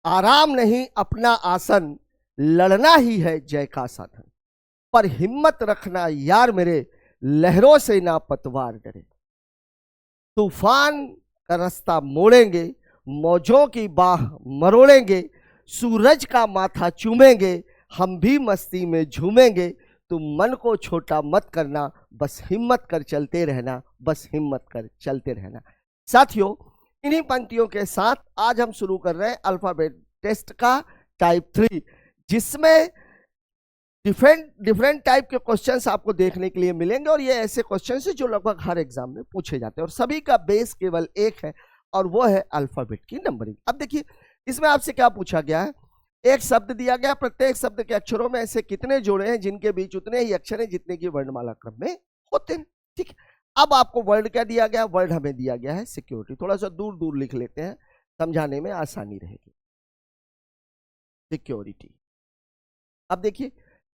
आराम नहीं अपना आसन, लड़ना ही है जय का साधन। पर हिम्मत रखना यार मेरे, लहरों से ना पतवार डरे। तूफान का रास्ता मोड़ेंगे, मौजों की बाह मरोड़ेंगे, सूरज का माथा चूमेंगे, हम भी मस्ती में झूमेंगे। तुम मन को छोटा मत करना, बस हिम्मत कर चलते रहना, बस हिम्मत कर चलते रहना। साथियों, इन्हीं पंक्तियों के साथ आज हम शुरू कर रहे हैं अल्फाबेट टेस्ट का टाइप 3, जिसमें डिफरेंट टाइप के क्वेश्चंस आपको देखने के लिए मिलेंगे। और ये ऐसे क्वेश्चंस हैं जो लगभग हर एग्जाम में पूछे जाते हैं, और सभी का बेस केवल एक है, और वो है अल्फाबेट की नंबरिंग। अब देखिए, इसमें आपसे क्या पूछा गया है, एक शब्द दिया गया, प्रत्येक शब्द के अक्षरों में ऐसे कितने जोड़े हैं जिनके बीच उतने ही अक्षर हैं जितने की वर्णमाला क्रम में होते हैं। ठीक है, अब आपको वर्ड क्या दिया गया, वर्ड हमें दिया गया है सिक्योरिटी। थोड़ा सा दूर दूर लिख लेते हैं, समझाने में आसानी रहेगी। सिक्योरिटी। अब देखिए,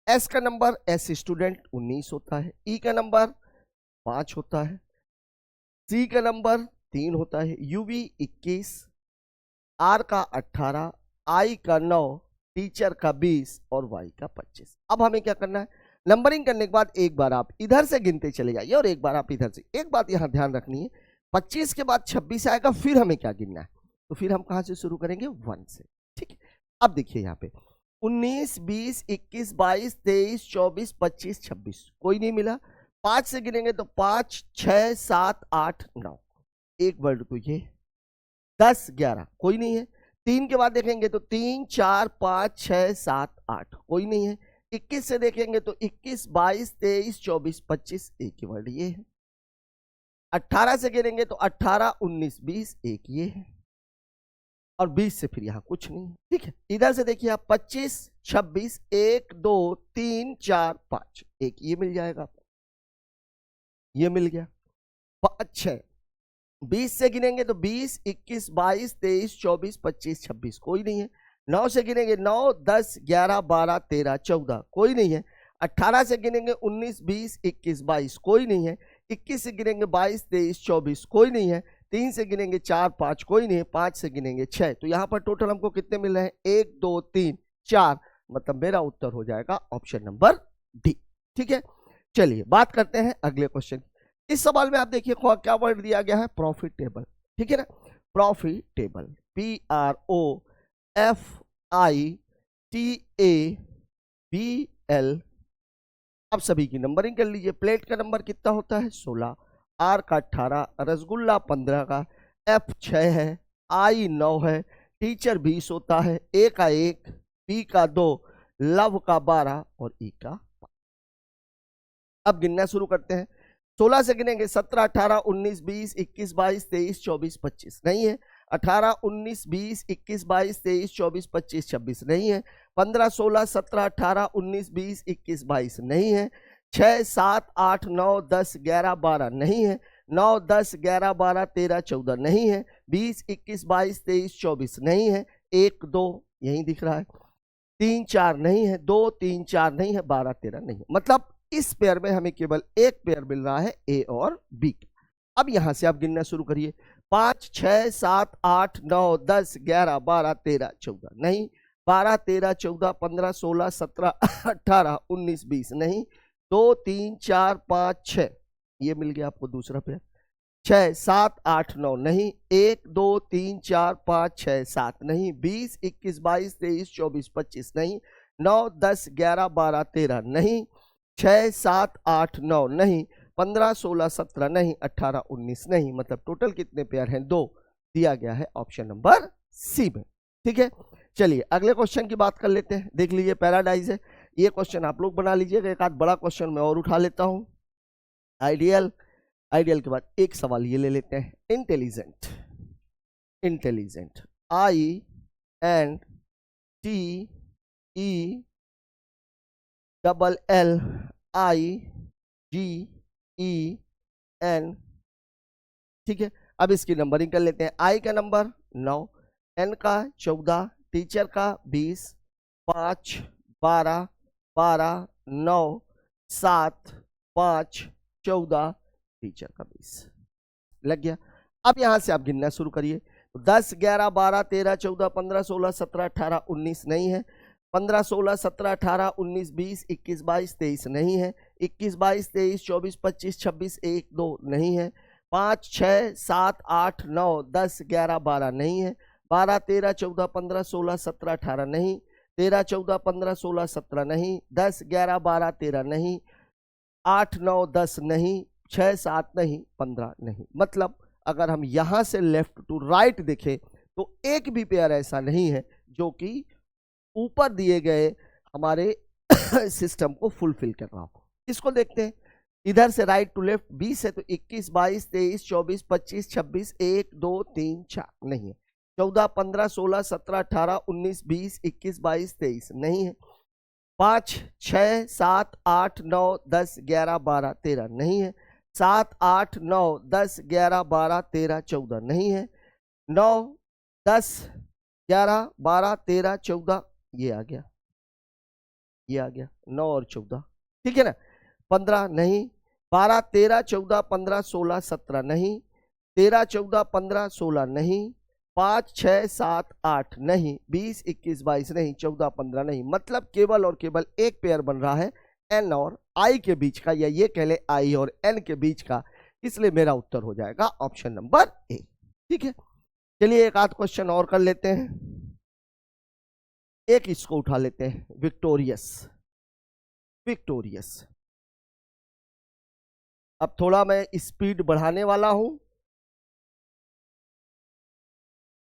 एस का नंबर, एस स्टूडेंट 19 होता है, ई का नंबर 5 होता है, सी का नंबर 3 होता है, यूवी 21, आर का 18, आई का 9, टीचर का 20 और वाई का 25। अब हमें क्या करना है, नंबरिंग करने के बाद एक बार आप इधर से गिनते चले जाइए और एक बार आप इधर से। एक बात यहां ध्यान रखनी है, 25 के बाद 26 आएगा, फिर हमें क्या गिनना है, तो फिर हम कहां से शुरू करेंगे, 1 से। ठीक है, अब देखिए यहाँ पे 19, 20, 21, 22, 23, 24, 25, 26, कोई नहीं मिला। 5 से गिनेंगे तो 5, 6, 7, 8, 9, एक वर्ड तो ये। 10, 11, कोई नहीं है। 3 के बाद देखेंगे तो 3, 4, 5, 6, 7, 8, कोई नहीं है। 21 से देखेंगे तो 21, 22, 23, 24, 25, एक ही वर्ड ये है। 18 से गिनेंगे तो 18, 19, 20, एक ये है, और 20 से फिर यहां कुछ नहीं है। ठीक है, इधर से देखिए आप 25, 26, 1, 2, 3, 4, 5, एक ये मिल जाएगा आपको, ये मिल गया। 5, 6, 20 से गिनेंगे तो 20, 21, 22, 23, 24, 25, 26, कोई नहीं है। 9 से गिनेंगे 9, 10, 11, 12, 13, 14, कोई नहीं है। 18 से गिनेंगे 19, 20, 21, 22, कोई नहीं है। 21 से गिनेंगे 22, 23, 24, कोई नहीं है। 3 से गिनेंगे 4, 5, कोई नहीं है। 5 से गिनेंगे 6, तो यहां पर टोटल हमको कितने मिल रहे हैं, 1, 2, 3, 4, मतलब मेरा उत्तर हो जाएगा ऑप्शन नंबर डी। ठीक है, चलिए बात करते हैं अगले क्वेश्चन। इस सवाल में आप देखिए क्या वर्ड दिया गया है, प्रॉफिटेबल। ठीक है ना, प्रॉफिटेबल, PROFITABL। अब सभी की नंबरिंग कर लीजिए। प्लेट का नंबर कितना होता है, 16, आर का 18, रसगुल्ला 15 का, F 6 है, I 9 है, टीचर 20 होता है, ए का 1, बी का 2, लव का 12 और ई का 5। अब गिनना शुरू करते हैं। 16 से गिनेंगे 17, 18, 19, 20, 21, 22, 23, 24, 25, नहीं है। 18, 19, 20, 21, 22, 23, 24, 25, 26, नहीं है। 15, 16, 17, 18, 19, 20, 21, 22, नहीं है। 6, 7, 8, 9, 10, 11, 12, नहीं है। 9, 10, 11, 12, 13, 14, नहीं है। 20, 21, 22, 23, 24, नहीं है। 1, 2 यही दिख रहा है। 3, 4 नहीं है। 2, 3, 4 नहीं है। 12, 13 नहीं है। मतलब इस पेयर में हमें केवल एक पेयर मिल रहा है, ए और बी। अब यहां से आप गिनना शुरू करिए। 5, 6, 7, 8, 9, 10, 11, 12, 13, 14, नहीं। 12, 13, 14, 15, 16, 17, 18, 19, 20, नहीं। 2, 3, 4, 5, 6, ये मिल गया आपको दूसरा पेयर। 6, 7, 8, 9, नहीं। 1, 2, 3, 4, 5, 6, 7, नहीं। 20, 21, 22, 23, 24, 25, नहीं। 9, 10, 11, 12, 13, नहीं। 6, 7, 8, 9, नहीं। 15, 16, 17, नहीं। 18, 19, नहीं। मतलब टोटल कितने पेयर हैं, 2, दिया गया है ऑप्शन नंबर सी में। ठीक है, चलिए अगले क्वेश्चन की बात कर लेते हैं। देख लीजिए, पैराडाइज है। ये क्वेश्चन आप लोग बना लीजिएगा। एक आध बड़ा क्वेश्चन मैं और उठा लेता हूं। आइडियल, आइडियल के बाद एक सवाल ये ले लेते हैं, इंटेलिजेंट। Intelligent, INTELLIGEN। ठीक है, अब इसकी नंबरिंग कर लेते हैं। आई का नंबर 9, एन का 14, टीचर का 20, 5, 12, 12, 9, 7, 5, 14, टीचर का 20, लग गया। अब यहां से आप गिनना शुरू करिए। 10, 11, 12, 13, 14, 15, 16, 17, 18, 19 नहीं है। 15, 16, 17, 18, 19, 20, 21, 22, 23 नहीं है। 21, 22, 23, 24, 25, 26, 1, 2 नहीं है। 5, 6, 7, 8, 9, 10, 11, 12 नहीं है। 12, 13, 14, 15, 16, 17, 18 नहीं। 13, 14, 15, 16, 17 नहीं। 10, 11, 12, 13 नहीं। 8, 9, 10 नहीं। 6, 7 नहीं। 15 नहीं। मतलब अगर हम यहां से लेफ्ट टू राइट देखें तो एक भी पेयर ऐसा नहीं है जो कि ऊपर दिए गए हमारे सिस्टम को फुलफिल कर रहा हो। इसको देखते हैं इधर से राइट टू लेफ्ट। 20 है तो 21, 22, 23, 24, 25, 26, 1, 2, 3, 4 नहीं है। 14, 15, 16, 17, 18, 19, 20, 21, 22, 23 नहीं है। 5, 6, 7, 8, 9, 10, 11, 12, 13 नहीं है। 7, 8, 9, 10, 11, 12, 13, 14 नहीं है। 9, 10, 11, 12, 13, 14 ये आ गया, ये आ गया 9 और 14 ठीक है ना। 15 नहीं। 12, 13, 14, 15, 16, 17 नहीं। 13, 14, 15, 16 नहीं। 5, 6, 7, 8 नहीं। 20, 21, 22 नहीं। 14, 15 नहीं। मतलब केवल और केवल एक पेयर बन रहा है एन और आई के बीच का, या ये कह ले आई और एन के बीच का। इसलिए मेरा उत्तर हो जाएगा ऑप्शन नंबर ए। ठीक है, चलिए एक आध क्वेश्चन और कर लेते हैं। एक इसको उठा लेते हैं, विक्टोरियस। विक्टोरियस, अब थोड़ा मैं स्पीड बढ़ाने वाला हूं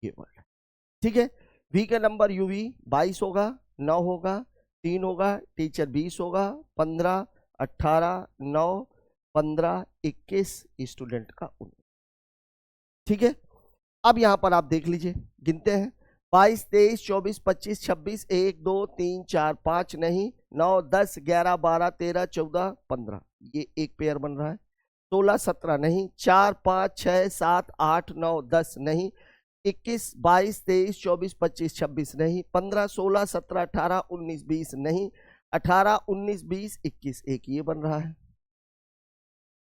ये वर्ड। ठीक है, वी का नंबर यूवी 22 होगा, 9 होगा, 3 होगा, टीचर 20 होगा, 15, 18, 9, 15, 21, स्टूडेंट का 19। ठीक है, अब यहां पर आप देख लीजिए, गिनते हैं। 22, 23, 24, 25, 26, 1, 2, 3, 4, 5 नहीं। 9, 10, 11, 12, 13, 14, 15 ये एक पेयर बन रहा है। 16, 17 नहीं। 4, 5, 6, 7, 8, 9, 10 नहीं। 21, 22, 23, 24, 25, 26 नहीं। 15, 16, 17, 18, 19, 20 नहीं। 18, 19, 20, 21 एक ये बन रहा है।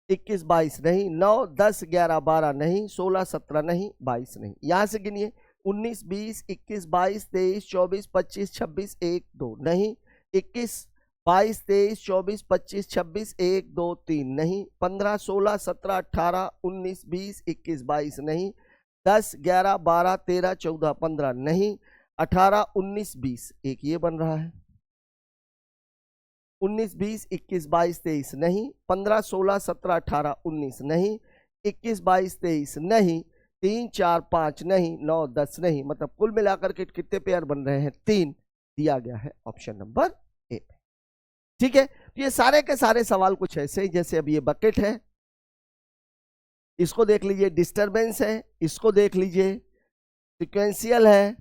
21, 22 नहीं। 9, 10, 11, 12 नहीं। 16, 17 नहीं। 22 नहीं। यहां से गिनिए 19, 20, 21, 22, 23, 24, 25, 26, 1, 2 नहीं। 21, 22, 23, 24, 25, 26, 1, 2, 3 नहीं। 15, 16, 17, 18, 19, 20, 21, 22 नहीं। 10, 11, 12, 13, 14, 15 नहीं। 18, 19, 20 एक ये बन रहा है। 19, 20, 21, 22, 23 नहीं। 15, 16, 17, 18, 19 नहीं। 21, 22, 23 नहीं। 3, 4, 5 नहीं। 9, 10 नहीं। मतलब कुल मिलाकर के कितने पेयर बन रहे हैं? 3 दिया गया है ऑप्शन नंबर ए। ठीक है, तो ये सारे के सारे सवाल कुछ ऐसे ही, जैसे अब ये बकेट है, इसको देख लीजिए, डिस्टरबेंस है, इसको देख लीजिए, सिक्वेंशियल है,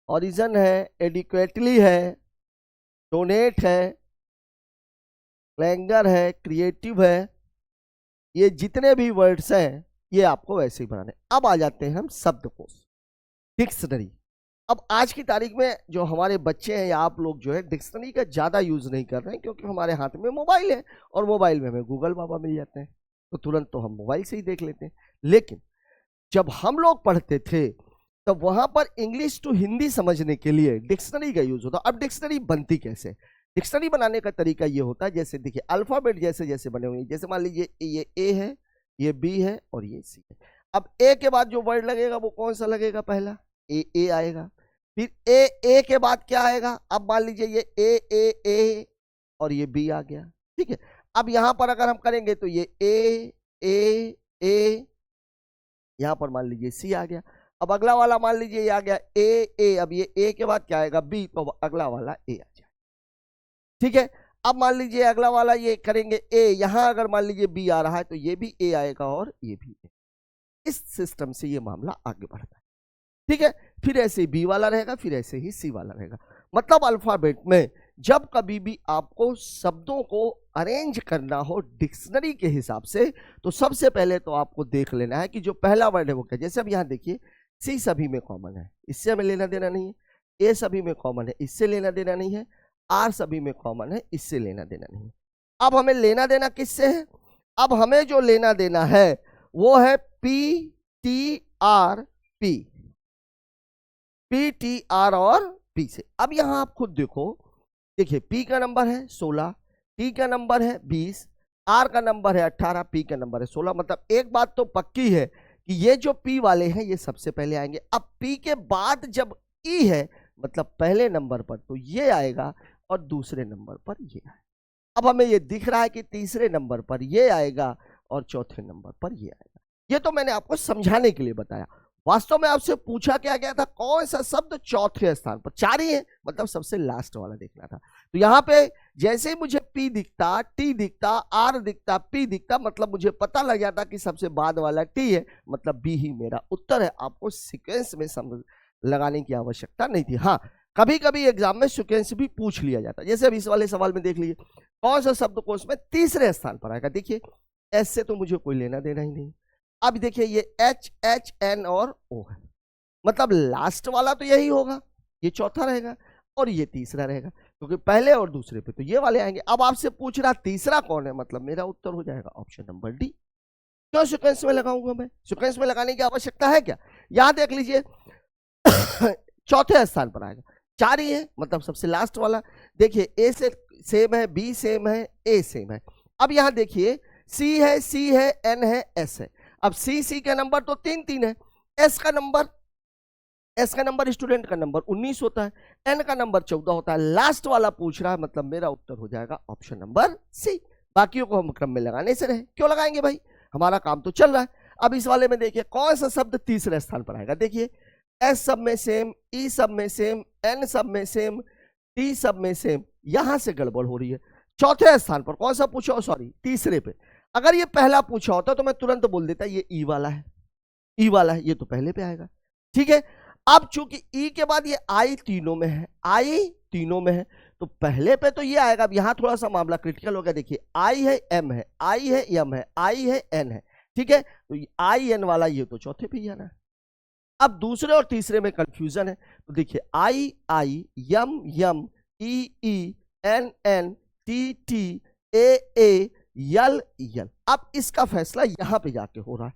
ओरिजिन है, एडिक्वेटली है, डोनेट है, क्लैंगर है, क्रिएटिव है। ये जितने भी वर्ड्स हैं ये आपको वैसे ही बनाने। अब आ जाते हैं हम शब्दकोश, डिक्शनरी। अब आज की तारीख में जो हमारे बच्चे हैं या आप लोग जो है डिक्शनरी का ज़्यादा यूज़ नहीं कर रहे हैं, क्योंकि हमारे हाथ में मोबाइल है और मोबाइल में हमें गूगल बाबा मिल जाते हैं, तो तुरंत तो हम मोबाइल से ही देख लेते हैं। लेकिन जब हम लोग पढ़ते थे तब वहाँ पर इंग्लिश टू हिंदी समझने के लिए डिक्शनरी का यूज़ होता। अब डिक्शनरी बनती कैसे? डिक्शनरी बनाने का तरीका ये होता है, जैसे देखिए अल्फ़ाबेट जैसे जैसे बने हुए हैं, जैसे मान लीजिए ये ए है, ये बी है और ये सी है। अब ए के बाद जो वर्ड लगेगा वो कौन सा लगेगा? पहला ए आएगा। फिर ए के बाद क्या आएगा? अब मान लीजिए ये ए और ये बी आ गया। ठीक है, अब यहां पर अगर हम करेंगे तो ये ए, यहां पर मान लीजिए सी आ गया। अब अगला वाला मान लीजिए ये आ गया ए, अब ये ए के बाद क्या आएगा? बी, तो अगला वाला ए आ जाए। ठीक है, अब मान लीजिए अगला वाला ये करेंगे ए, यहां अगर मान लीजिए बी आ रहा है तो ये भी ए आएगा और ये भी ए। इस सिस्टम से ये मामला आगे बढ़ता है। ठीक है, फिर ऐसे ही बी वाला रहेगा, फिर ऐसे ही सी वाला रहेगा। मतलब अल्फाबेट में जब कभी भी आपको शब्दों को अरेंज करना हो डिक्शनरी के हिसाब से, तो सबसे पहले तो आपको देख लेना है कि जो पहला वर्ड है वो क्या। जैसे अब यहां देखिए सी सभी में कॉमन है, इससे हमें लेना देना नहीं है। ए सभी में कॉमन है, इससे लेना देना नहीं है। आर सभी में कॉमन है, इससे लेना देना नहीं है। अब हमें लेना देना किससे है? अब हमें जो लेना देना है वो है P T R P, P T R और पी से। अब यहां आप खुद देखो, देखिए पी का नंबर है 16, टी का नंबर है 20, आर का नंबर है 18, पी का नंबर है 16। मतलब एक बात तो पक्की है कि ये जो पी वाले हैं ये सबसे पहले आएंगे। अब पी के बाद जब ई है मतलब पहले नंबर पर तो ये आएगा और दूसरे नंबर पर ये आएगा। अब हमें ये दिख रहा है कि तीसरे नंबर पर ये आएगा और चौथे नंबर पर ये आएगा। ये तो मैंने आपको समझाने के लिए बताया। वास्तव में आपसे पूछा क्या गया था, कौन सा शब्द चौथे स्थान पर, 4 ही है मतलब सबसे लास्ट वाला देखना था। तो यहाँ पे जैसे ही मुझे पी दिखता, टी दिखता, आर दिखता, पी दिखता, मतलब मुझे पता लग जाता कि सबसे बाद वाला टी है, मतलब बी ही मेरा उत्तर है। आपको सीक्वेंस में समझ लगाने की आवश्यकता नहीं थी। हाँ, कभी कभी एग्जाम में सीक्वेंस भी पूछ लिया जाता है। जैसे अब इस वाले सवाल में देख लीजिए, कौन सा शब्दकोश में तीसरे स्थान पर आएगा। देखिए एस से तो मुझे कोई लेना देना ही नहीं। अब देखिए ये एच, एच, एन और ओ है, मतलब लास्ट वाला तो यही होगा, ये चौथा रहेगा और ये तीसरा रहेगा, क्योंकि पहले और दूसरे पे तो ये वाले आएंगे। अब आपसे पूछ रहा तीसरा कौन है, मतलब मेरा उत्तर हो जाएगा ऑप्शन नंबर डी। क्यों सीक्वेंस में लगाऊंगा मैं, सीक्वेंस में लगाने की आवश्यकता है क्या। यहां देख लीजिए चौथे स्थान पर आएगा, 4 ही है मतलब सबसे लास्ट वाला। देखिए ए से सेम है, बी सेम है, ए सेम है। अब यहां देखिए सी है, सी है, एन है, एस है। अब सी का नंबर तो 3 है, एस का नंबर स्टूडेंट का नंबर 19 होता है, एन का नंबर 14 होता है। लास्ट वाला पूछ रहा है, मतलब मेरा उत्तर हो जाएगा ऑप्शन नंबर सी। बाकियों को हम क्रम में लगाने से रहे, क्यों लगाएंगे भाई, हमारा काम तो चल रहा है। अब इस वाले में देखिए कौन सा शब्द तीसरे स्थान पर आएगा। देखिए एस सब में सेम, ई सब में सेम, एन सब में सेम, टी सब में सेम। यहां से गड़बड़ हो रही है। चौथे स्थान पर कौन सा पूछा, सॉरी तीसरे पे। अगर ये पहला पूछा होता तो मैं तुरंत बोल देता ये ई वाला है, ई वाला है, ये तो पहले पे आएगा। ठीक है, अब चूंकि ई के बाद ये आई तीनों में है, आई तीनों में है तो पहले पे तो ये आएगा। अब यहां थोड़ा सा मामला क्रिटिकल हो गया। देखिए आई है, एम है, आई है, एम है, आई है, एन है। ठीक है, तो आई एन वाला ये तो चौथे पे ही आना है। अब दूसरे और तीसरे में कंफ्यूजन है, तो देखिए आई आई, यम यम, ई ई, एन एन, टी टी, ए यल यल। अब इसका फैसला यहां पे जाके हो रहा है।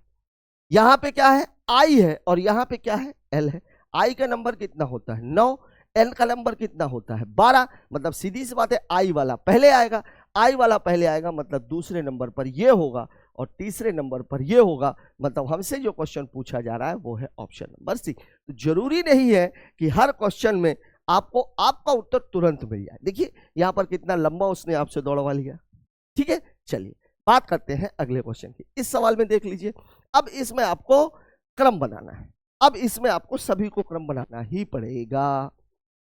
यहां पे क्या है, आई है और यहां पे क्या है, एल है। आई का नंबर कितना होता है 9, एल का नंबर कितना होता है 12, मतलब सीधी सी बात है आई वाला पहले आएगा। आई वाला पहले आएगा मतलब दूसरे नंबर पर ये होगा और तीसरे नंबर पर ये होगा। मतलब हमसे जो क्वेश्चन पूछा जा रहा है वो है ऑप्शन नंबर सी। तो जरूरी नहीं है कि हर क्वेश्चन में आपको आपका उत्तर तुरंत मिल जाए। देखिए यहां पर कितना लंबा उसने आपसे दौड़वा लिया। ठीक है, चलिए बात करते हैं अगले क्वेश्चन की। इस सवाल में देख लीजिए, अब इसमें आपको क्रम बनाना है। अब इसमें आपको सभी को क्रम बनाना ही पड़ेगा,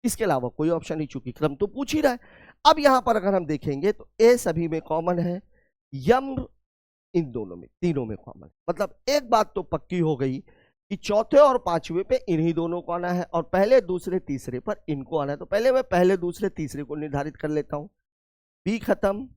इसके अलावा कोई ऑप्शन नहीं, चूंकि क्रम तो पूछ ही रहा है। अब यहां पर अगर हम देखेंगे तो ए सभी में कॉमन है, यम इन दोनों में, तीनों में कॉमन। मतलब एक बात तो पक्की हो गई कि चौथे और पांचवे पे इन्हीं दोनों को आना है और पहले दूसरे तीसरे पर इनको आना है। तो पहले मैं पहले दूसरे तीसरे को निर्धारित कर लेता हूं। बी खत्म,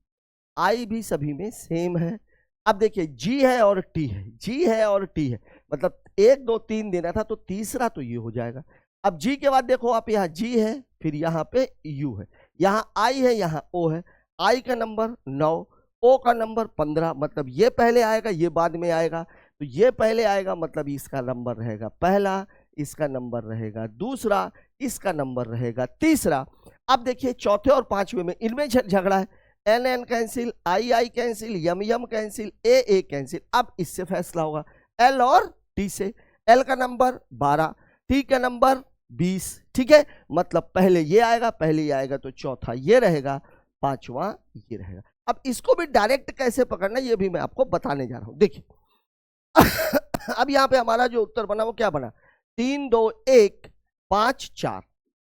आई भी सभी में सेम है। अब देखिए जी है और टी है, जी है और टी है, मतलब 1 2 3 देना था तो तीसरा तो ये हो जाएगा। अब जी के बाद देखो आप, यहाँ जी है, फिर यहाँ पे यू है, यहाँ आई है, यहाँ ओ है। आई का नंबर 9, ओ का नंबर 15, मतलब ये पहले आएगा ये बाद में आएगा। तो ये पहले आएगा मतलब इसका नंबर रहेगा पहला, इसका नंबर रहेगा दूसरा, इसका नंबर रहेगा तीसरा। अब देखिए चौथे और पांचवे में इनमें झगड़ा है, N N cancel, I cancel, Yama Yama cancel, A cancel. अब इससे फैसला होगा एल और टी से। एल का नंबर 12, टी का नंबर 20। ठीक है, मतलब पहले ये आएगा, पहले ये आएगा तो चौथा ये रहेगा, पांचवा ये रहेगा। अब इसको भी डायरेक्ट कैसे पकड़ना ये भी मैं आपको बताने जा रहा हूं। देखिए अब यहां पे हमारा जो उत्तर बना वो क्या बना, 3 2 1 5 4,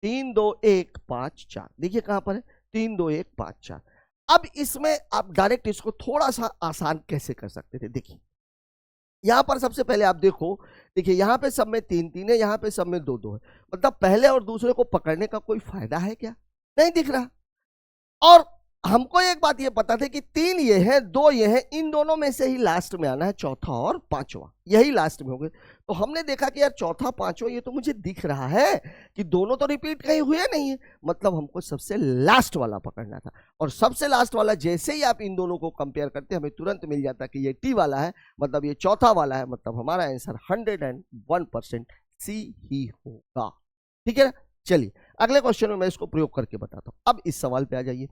3 2 1 5 4। देखिए कहां पर है, 3 2 1 5 4। अब इसमें आप डायरेक्ट इसको थोड़ा सा आसान कैसे कर सकते थे। देखिए यहां पर सबसे पहले आप देखो, देखिए यहां पे सब में 3 3 है, यहां पे सब में 2 2 है, मतलब पहले और दूसरे को पकड़ने का कोई फायदा है क्या, नहीं दिख रहा। और हमको एक बात ये पता था कि 3 ये है 2 ये है, इन दोनों में से ही लास्ट में आना है चौथा और पांचवा, यही लास्ट में होंगे। तो हमने देखा कि यार चौथा पांचवा ये तो मुझे दिख रहा है कि दोनों तो रिपीट कहीं हुए नहीं है, मतलब हमको सबसे लास्ट वाला पकड़ना था। और सबसे लास्ट वाला जैसे ही आप इन दोनों को कंपेयर करते हमें तुरंत मिल जाता कि ये टी वाला है, मतलब ये चौथा वाला है, मतलब हमारा आंसर 101% सी ही होगा। ठीक है ना। चलिए अगले क्वेश्चन में मैं इसको प्रयोग करके बताता हूं। अब इस सवाल पे आ जाइए।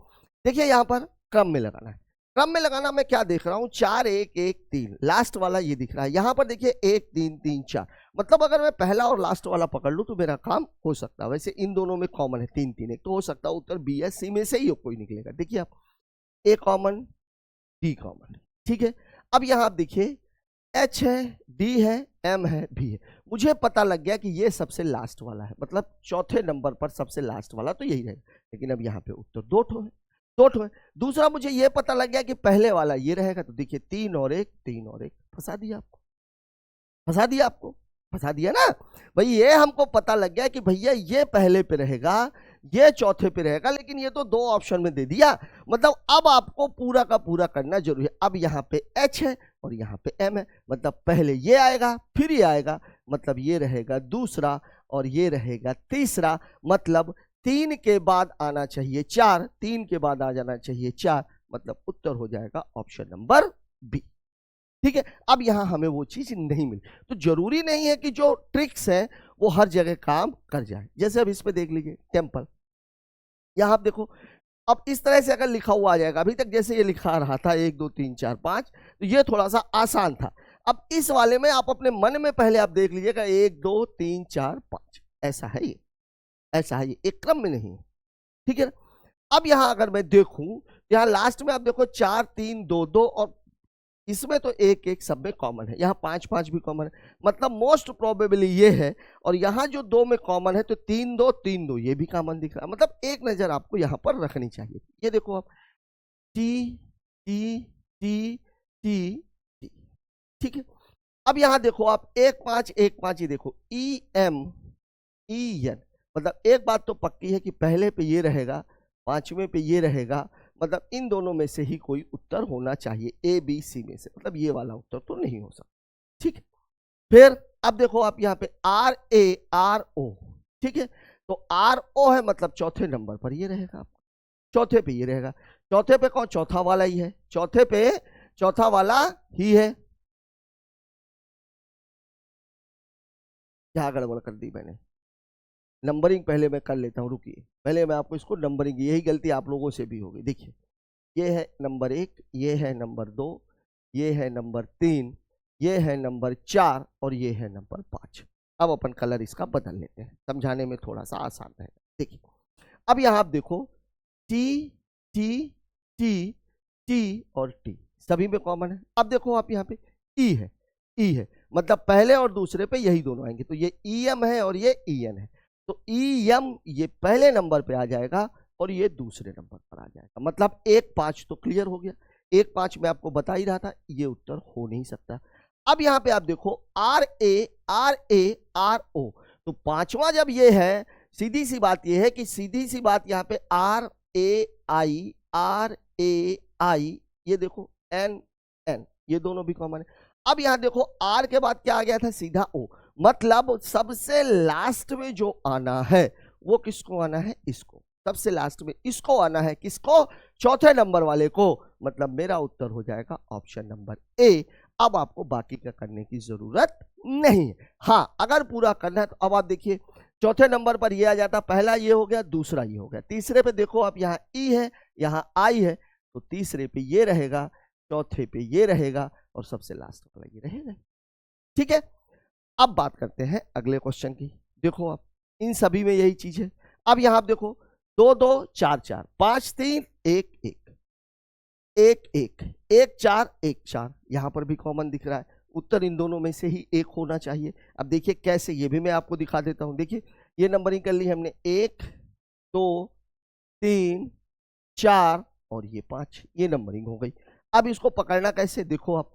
देखिए यहां पर क्रम में लगाना है। क्रम में लगाना मैं क्या देख रहा हूं, 4 1 1 3, लास्ट वाला ये दिख रहा है। यहां पर देखिए 1 3 3 4, मतलब अगर मैं पहला और लास्ट वाला पकड़ लूं तो मेरा काम हो सकता है। वैसे इन दोनों में कॉमन है 3 3 1, तो हो सकता है उत्तर बी या सी में से ही कोई निकलेगा। देखिए आप ए कॉमन, डी कॉमन, ठीक है। अब यहां आप देखिए एच है, डी है, एम है, भी है। मुझे पता लग गया कि ये सबसे लास्ट वाला है, मतलब चौथे नंबर पर सबसे लास्ट वाला तो यही रहेगा। लेकिन अब यहाँ पे उत्तर दो ठो है, दो ठो है। दूसरा मुझे ये पता लग गया कि पहले वाला ये रहेगा, तो देखिए 3 और 1, 3 और 1, फंसा दिया आपको, फंसा दिया आपको, फंसा दिया ना भाई। ये हमको पता लग गया कि भैया ये पहले पे रहेगा, ये चौथे पे रहेगा, लेकिन ये तो दो ऑप्शन में दे दिया। मतलब अब आपको पूरा का पूरा करना जरूरी है। अब यहाँ पे एच है और यहाँ पे एम है, मतलब पहले ये आएगा फिर ये आएगा, मतलब ये रहेगा दूसरा और ये रहेगा तीसरा। मतलब 3 के बाद आना चाहिए 4, 3 के बाद आ जाना चाहिए 4, मतलब उत्तर हो जाएगा ऑप्शन नंबर बी। ठीक है। अब यहां हमें वो चीज नहीं मिली, तो जरूरी नहीं है कि जो ट्रिक्स है वो हर जगह काम कर जाए। जैसे अब इस पे देख लीजिए टेम्पल, यहां आप देखो, अब इस तरह से अगर लिखा हुआ आ जाएगा, अभी तक जैसे ये लिखा रहा था 1 2 3 4 5, तो ये थोड़ा सा आसान था। अब इस वाले में आप अपने मन में पहले आप देख लीजिएगा 1 2 3 4 5, ऐसा है ये, ऐसा है ये, एक क्रम में नहीं है। ठीक है ना। अब यहां अगर मैं देखूं, यहां लास्ट में आप देखो 4 3 2 2, और इसमें तो 1 1 सब में कॉमन है, यहाँ 5 5 भी कॉमन है, मतलब मोस्ट प्रोबेबली ये है। और यहाँ जो 2 में कॉमन है तो 3 2 3 2 ये भी कॉमन दिख रहा है, मतलब एक नजर आपको यहाँ पर रखनी चाहिए। ये देखो आप T T T T T, ठीक है। अब यहाँ देखो आप 1 5 1 5, ये देखो ई एम ई एन, मतलब एक बात तो पक्की है कि पहले पे ये रहेगा, पांचवें पे ये रहेगा, मतलब इन दोनों में से ही कोई उत्तर होना चाहिए, ए बी सी में से, मतलब ये वाला उत्तर तो नहीं हो सकता। ठीक है। फिर अब देखो आप यहाँ पे आर ए आर ओ, ठीक है, तो आर ओ है, मतलब चौथे नंबर पर ये रहेगा, आपको चौथे पे ये रहेगा। चौथे पे कौन, चौथा वाला ही है, चौथे पे चौथा वाला ही है। क्या गड़बड़ कर दी मैंने, नंबरिंग पहले मैं कर लेता हूं, रुकिए, पहले मैं आपको इसको नंबरिंग, यही गलती आप लोगों से भी होगी। देखिए ये है नंबर 1, ये है नंबर 2, ये है नंबर 3, ये है नंबर 4 और ये है नंबर 5। अब अपन कलर इसका बदल लेते हैं, समझाने में थोड़ा सा आसान रहेगा। देखिए अब यहां आप देखो टी टी टी टी और टी सभी में कॉमन है। अब देखो आप यहाँ पे ई है, ई है, मतलब पहले और दूसरे पे यही दोनों आएंगे, तो ये ई एम है और ये ई एन है, तो ई एम ये पहले नंबर पे आ जाएगा और ये दूसरे नंबर पर आ जाएगा। मतलब 1 5 तो क्लियर हो गया, 1 5 मैं आपको बता ही रहा था, ये उत्तर हो नहीं सकता। अब यहां पे आप देखो आर ए आर ओ, तो पांचवा जब ये है, सीधी सी बात ये है कि सीधी सी बात यहाँ पे आर ए आई, ये देखो एन एन, ये दोनों भी कॉमन है। अब यहां देखो आर के बाद क्या आ गया था, सीधा ओ, मतलब सबसे लास्ट में जो आना है वो किसको आना है, इसको, सबसे लास्ट में इसको आना है, किसको, चौथे नंबर वाले को, मतलब मेरा उत्तर हो जाएगा ऑप्शन नंबर ए। अब आपको बाकी का करने की जरूरत नहीं है। हाँ अगर पूरा करना है तो अब आप देखिए चौथे नंबर पर ये आ जाता, पहला ये हो गया, दूसरा ये हो गया, तीसरे पे देखो आप यहाँ ई है, यहाँ आई है, तो तीसरे पे ये रहेगा, चौथे पे ये रहेगा और सबसे लास्ट वाला ये रहेगा। ठीक है। अब बात करते हैं अगले क्वेश्चन की। देखो आप इन सभी में यही चीज है। अब यहां आप देखो 2 2 4 4 5 3 1 1 1 1 1 4 1 4, यहां पर भी कॉमन दिख रहा है, उत्तर इन दोनों में से ही एक होना चाहिए। अब देखिए कैसे, ये भी मैं आपको दिखा देता हूं। देखिए ये नंबरिंग कर ली हमने, 1 2 3 4 और ये 5, ये नंबरिंग हो गई। अब इसको पकड़ना कैसे, देखो आप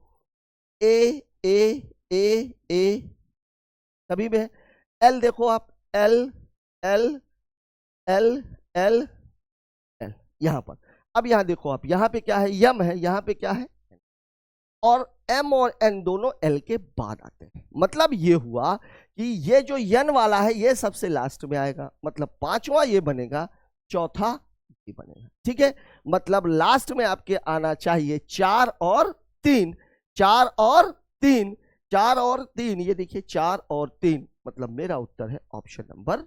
ए ए ए ए सभी में है, एल देखो आप L L L L L यहां पर। अब यहां देखो आप, यहां पे क्या है, यम है, यहां पे क्या है, और M और N दोनों L के बाद आते हैं। मतलब ये हुआ कि ये जो N वाला है ये सबसे लास्ट में आएगा, मतलब पांचवा ये बनेगा, चौथा ये बनेगा। ठीक है, मतलब लास्ट में आपके आना चाहिए 4 और 3, 4 और 3, 4 और 3, ये देखिए 4 और 3, मतलब मेरा उत्तर है ऑप्शन नंबर।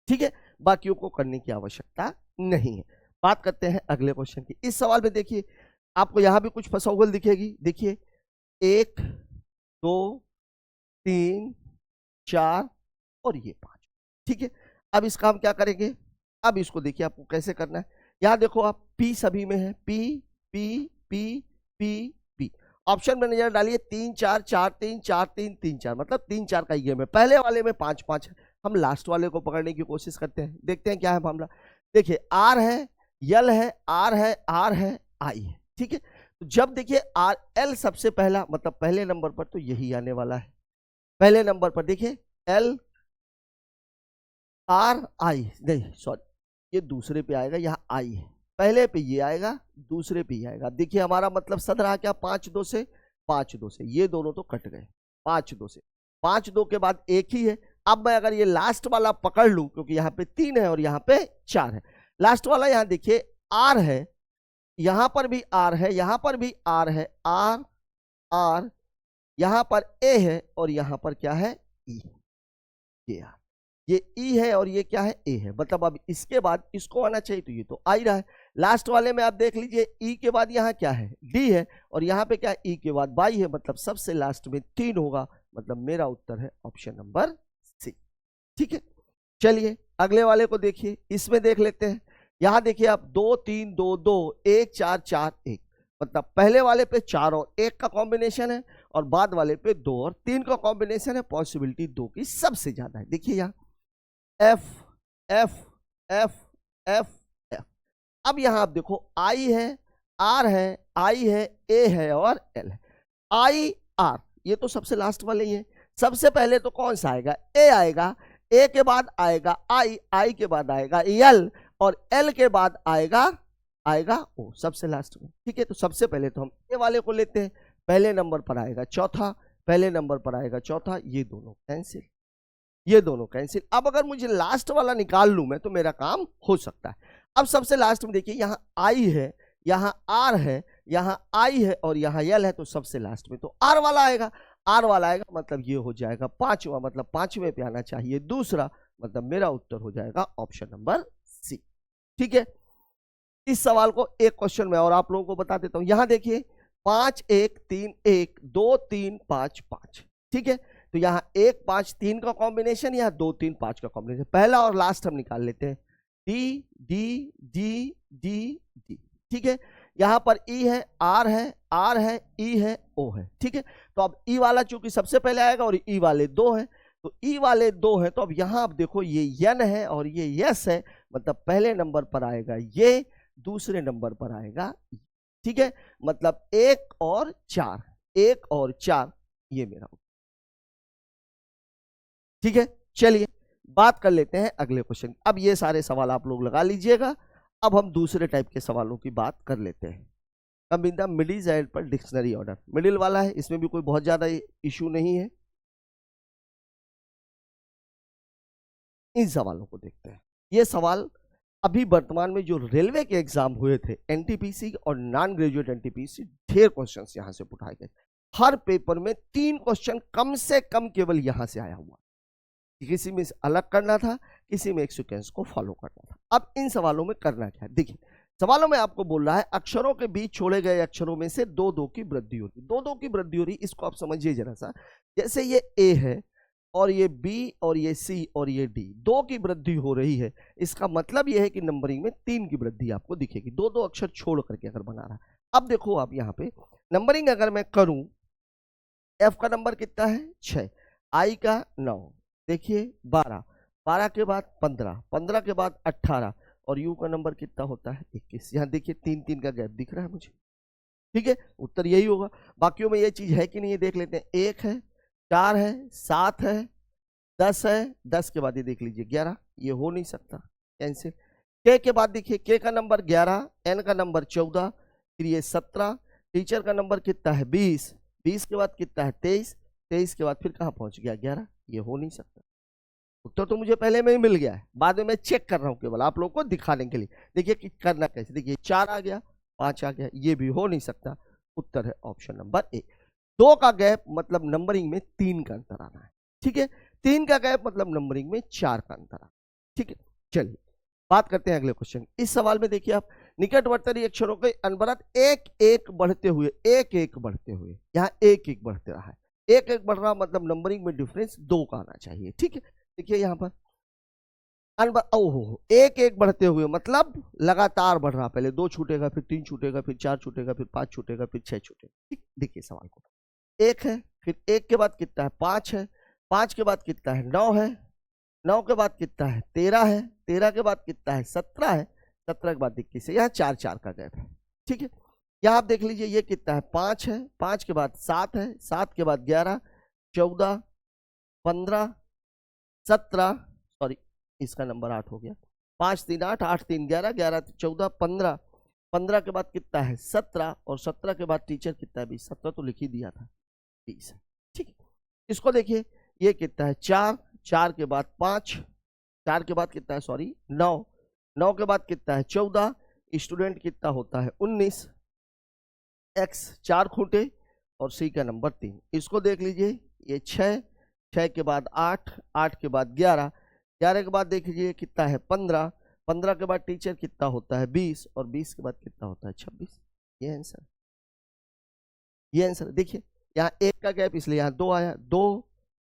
ठीक है, बाकियों को करने की आवश्यकता नहीं है। बात करते हैं अगले क्वेश्चन की। इस सवाल में देखिए आपको यहां भी कुछ फसौगल दिखेगी। देखिए 1 2 3 4 और ये 5। ठीक है, अब इसका हम क्या करेंगे, अब इसको देखिए आपको कैसे करना है। यहां देखो आप P सभी में है, P P P P P। Option में नजर डालिए 3 4 4 3 4 3 3 4, मतलब 3 4 का ये में पहले वाले में 5 5 है। हम लास्ट वाले को पकड़ने की कोशिश करते हैं, देखते हैं क्या है मामला। देखिए R है, L है, R है, R है, I है। ठीक है, तो जब देखिए R L सबसे पहला, मतलब पहले नंबर पर तो यही आने वाला है। पहले नंबर पर देखिए L R I, नहीं सॉरी, ये दूसरे पे आएगा, यहाँ I है, पहले पे ये आएगा, दूसरे पे ये आएगा। देखिए हमारा मतलब सद रहा क्या, 5 2 से, 5 2 से, ये दोनों तो कट गए, 5 2 से, 5 2 के बाद एक ही है। अब मैं अगर ये लास्ट वाला पकड़ लूं, क्योंकि यहाँ पे 3 है और यहाँ पे 4 है, लास्ट वाला यहाँ देखिए R है, यहां पर भी R है, यहां पर भी R है, R R, यहां पर A है और यहां पर क्या है, E, ये E है और ये क्या है, A है। मतलब अब इसके बाद इसको आना चाहिए, तो ये तो आ ही रहा है। लास्ट वाले में आप देख लीजिए E के बाद यहाँ क्या है, D है, और यहाँ पे क्या E के बाद Y है, मतलब सबसे लास्ट में 3 होगा। मतलब मेरा उत्तर है ऑप्शन नंबर C। ठीक है, चलिए अगले वाले को देखिए, इसमें देख लेते हैं। यहां देखिए आप 2 3 2 2 1 4 4 1, मतलब पहले वाले पे 4 और 1 का कॉम्बिनेशन है और बाद वाले पे 2 और 3 का कॉम्बिनेशन है। पॉसिबिलिटी 2 की सबसे ज्यादा है। देखिए यहाँ F F F F F। अब यहां आप देखो I है, R है, I है, A है और L है। I R ये तो सबसे लास्ट वाले ही है। सबसे पहले तो कौन सा आएगा, A आएगा, A के बाद आएगा I के बाद आएगा L और L के बाद आएगा O सबसे लास्ट में। ठीक है, तो सबसे पहले तो हम A वाले को लेते हैं, पहले नंबर पर आएगा चौथा, पहले नंबर पर आएगा चौथा, ये दोनों कैंसिल, ये दोनों कैंसिल। अब अगर मुझे लास्ट वाला निकाल लूं मैं, तो मेरा काम हो सकता है। अब सबसे लास्ट में देखिए यहाँ I है, यहाँ R है, यहाँ I है और यहाँ L है, तो सबसे लास्ट में तो R वाला आएगा, R वाला आएगा, मतलब ये हो जाएगा पांचवा, मतलब पांचवें पे आना चाहिए दूसरा, मतलब मेरा उत्तर हो जाएगा ऑप्शन नंबर C। ठीक है, इस सवाल को एक क्वेश्चन में और आप लोगों को बता देता हूं। यहां देखिए 5 1 3 1 2 3 5 5। ठीक है, तो यहाँ 1 5 3 का कॉम्बिनेशन, यहाँ 2 3 5 का कॉम्बिनेशन। पहला और लास्ट हम निकाल लेते हैं, D D D D D. ठीक है, यहाँ पर E है, R है, R है, E है, O है। ठीक है, तो अब E वाला चूंकि सबसे पहले आएगा और E वाले 2 है, तो E वाले 2 है, तो अब यहाँ आप देखो ये N है और ये S है, मतलब पहले नंबर पर आएगा ये, दूसरे नंबर पर आएगा। ठीक है, मतलब 1 और 4, 1 और 4, ये मेरा। ठीक है, चलिए बात कर लेते हैं अगले क्वेश्चन। अब ये सारे सवाल आप लोग लगा लीजिएगा। अब हम दूसरे टाइप के सवालों की बात कर लेते हैं। कम इन द मिडिल साइड पर डिक्शनरी ऑर्डर, मिडिल वाला है, इसमें भी कोई बहुत ज्यादा इशू नहीं है। इन सवालों को देखते हैं। ये सवाल अभी वर्तमान में जो रेलवे के एग्जाम हुए थे, एनटीपीसी और नॉन ग्रेजुएट एनटीपीसी, ढेर क्वेश्चंस यहां से उठाए गए। हर पेपर में 3 क्वेश्चन कम से कम केवल यहां से आया हुआ, किसी में अलग करना था, किसी में एक सीक्वेंस को फॉलो करना था। अब इन सवालों में करना क्या है, देखिए सवालों में आपको बोल रहा है अक्षरों के बीच छोड़े गए अक्षरों में से 2 2 की वृद्धि होती, 2 2 की वृद्धि हो रही। इसको आप समझिए जरा सा, जैसे ये A है और ये B और ये C और ये D, 2 की वृद्धि हो रही है। इसका मतलब यह है कि नंबरिंग में 3 की वृद्धि आपको दिखेगी, 2 2 अक्षर छोड़ करके अगर बना रहा। अब देखो आप यहाँ पे नंबरिंग अगर मैं करूं, F का नंबर कितना है 6, I का 9, देखिए 12, 12 के बाद 15, 15 के बाद 18 और U का नंबर कितना होता है 21। यहाँ देखिए 3 3 का गैप दिख रहा है मुझे। ठीक है, उत्तर यही होगा। बाकियों में ये चीज है कि नहीं, ये देख लेते हैं। 1 है, 4 है, 7 है, 10 है, 10 के बाद ये देख लीजिए 11, ये हो नहीं सकता, कैंसिल। K के बाद देखिए K का नंबर 11, N का नंबर 14, फिर ये 17, टीचर का नंबर कितना है 20, 20 के बाद कितना है 23, 23 के बाद फिर कहाँ पहुंच गया 11। ये हो नहीं सकता। उत्तर तो मुझे पहले में ही मिल गया है, बाद में मैं चेक कर रहा हूँ केवल आप लोगों को दिखाने के लिए। देखिए कि करना कैसे, देखिए 4 आ गया, 5 आ गया, ये भी हो नहीं सकता। उत्तर है ऑप्शन नंबर ए। 2 का गैप मतलब नंबरिंग में 3 का अंतर आना है, ठीक है। 3 का गैप मतलब नंबरिंग में 4 का अंतर आना, ठीक है। चलिए बात करते हैं अगले क्वेश्चन। इस सवाल में देखिए आप, निकटवर्ती अक्षरों के अनवरत एक एक बढ़ते हुए, एक एक बढ़ते हुए, यहाँ एक एक बढ़ते रहा है, एक एक बढ़ रहा मतलब नंबरिंग में डिफरेंस 2 का आना चाहिए, ठीक है। देखिए यहाँ पर एक एक बढ़ते हुए मतलब लगातार बढ़ रहा, पहले 2 छूटेगा, फिर 3 छूटेगा, फिर 4 छूटेगा, फिर 5 छूटेगा, फिर 6 छूटेगा, ठीक। देखिए सवाल को, 1 है, फिर 1 के बाद कितना है 5 है, 5 के बाद कितना है 9 है, 9 के बाद कितना है 13 है, 13 के बाद कितना है 17 है, 17 के बाद 21 है। यहाँ 4 4 का गैप है, ठीक है। यहाँ आप देख लीजिए ये कितना है 5 है, 5 के बाद 7 है, 7 के बाद 11, 14, 15, 17, सॉरी इसका नंबर 8 हो गया, 5 3 8, 8 3 11, 11 14, 15, 15 के बाद कितना है 17, और 17 के बाद टीचर कितना है 20, 17 तो लिख ही दिया था 20 है, ठीक है। इसको देखिए ये कितना है 4, 4 के बाद 5, 4 के बाद कितना है सॉरी 9, 9 के बाद कितना है 14, स्टूडेंट कितना होता है 19, एक्स 4 खूंटे और सी का नंबर 3। इसको देख लीजिए ये 6, 6 के बाद 8, 8 के बाद 11, 11 के बाद देख लीजिए कितना है 15, 15 के बाद टीचर कितना होता है 20, और 20 के बाद कितना होता है 26। ये आंसर, ये आंसर। देखिए यहाँ 1 का गैप इसलिए यहाँ 2 आया, 2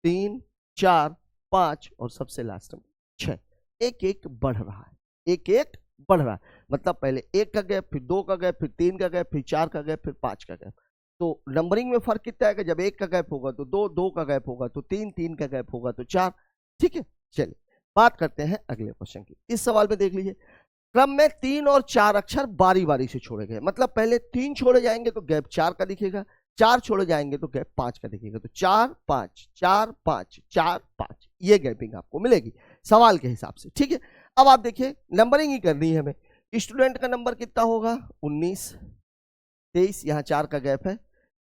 3 4 5 और सबसे लास्ट में 6, एक एक बढ़ रहा है, एक एक बढ़ रहा है मतलब पहले 1 का गैप, फिर 2 का गैप, फिर 3 का गैप, फिर 4 का गैप, फिर 5 का गैप। तो नंबरिंग में फर्क कितना आएगा, जब 1 का गैप होगा तो 2, 2 का गैप होगा तो 3, 3 का गैप होगा तो 4, ठीक है। चलिए बात करते हैं अगले क्वेश्चन की। इस सवाल में देख लीजिए, क्रम में 3 और 4 अक्षर बारी बारी से छोड़े गए, मतलब पहले 3 छोड़े जाएंगे तो गैप 4 का दिखेगा, 4 छोड़े जाएंगे तो गैप 5 का दिखेगा, तो 4 5 4 5 4 5 ये गैपिंग आपको मिलेगी सवाल के हिसाब से, ठीक है। अब आप देखिए नंबरिंग ही करनी है हमें। स्टूडेंट का नंबर कितना होगा 19, 23, यहाँ 4 का गैप है,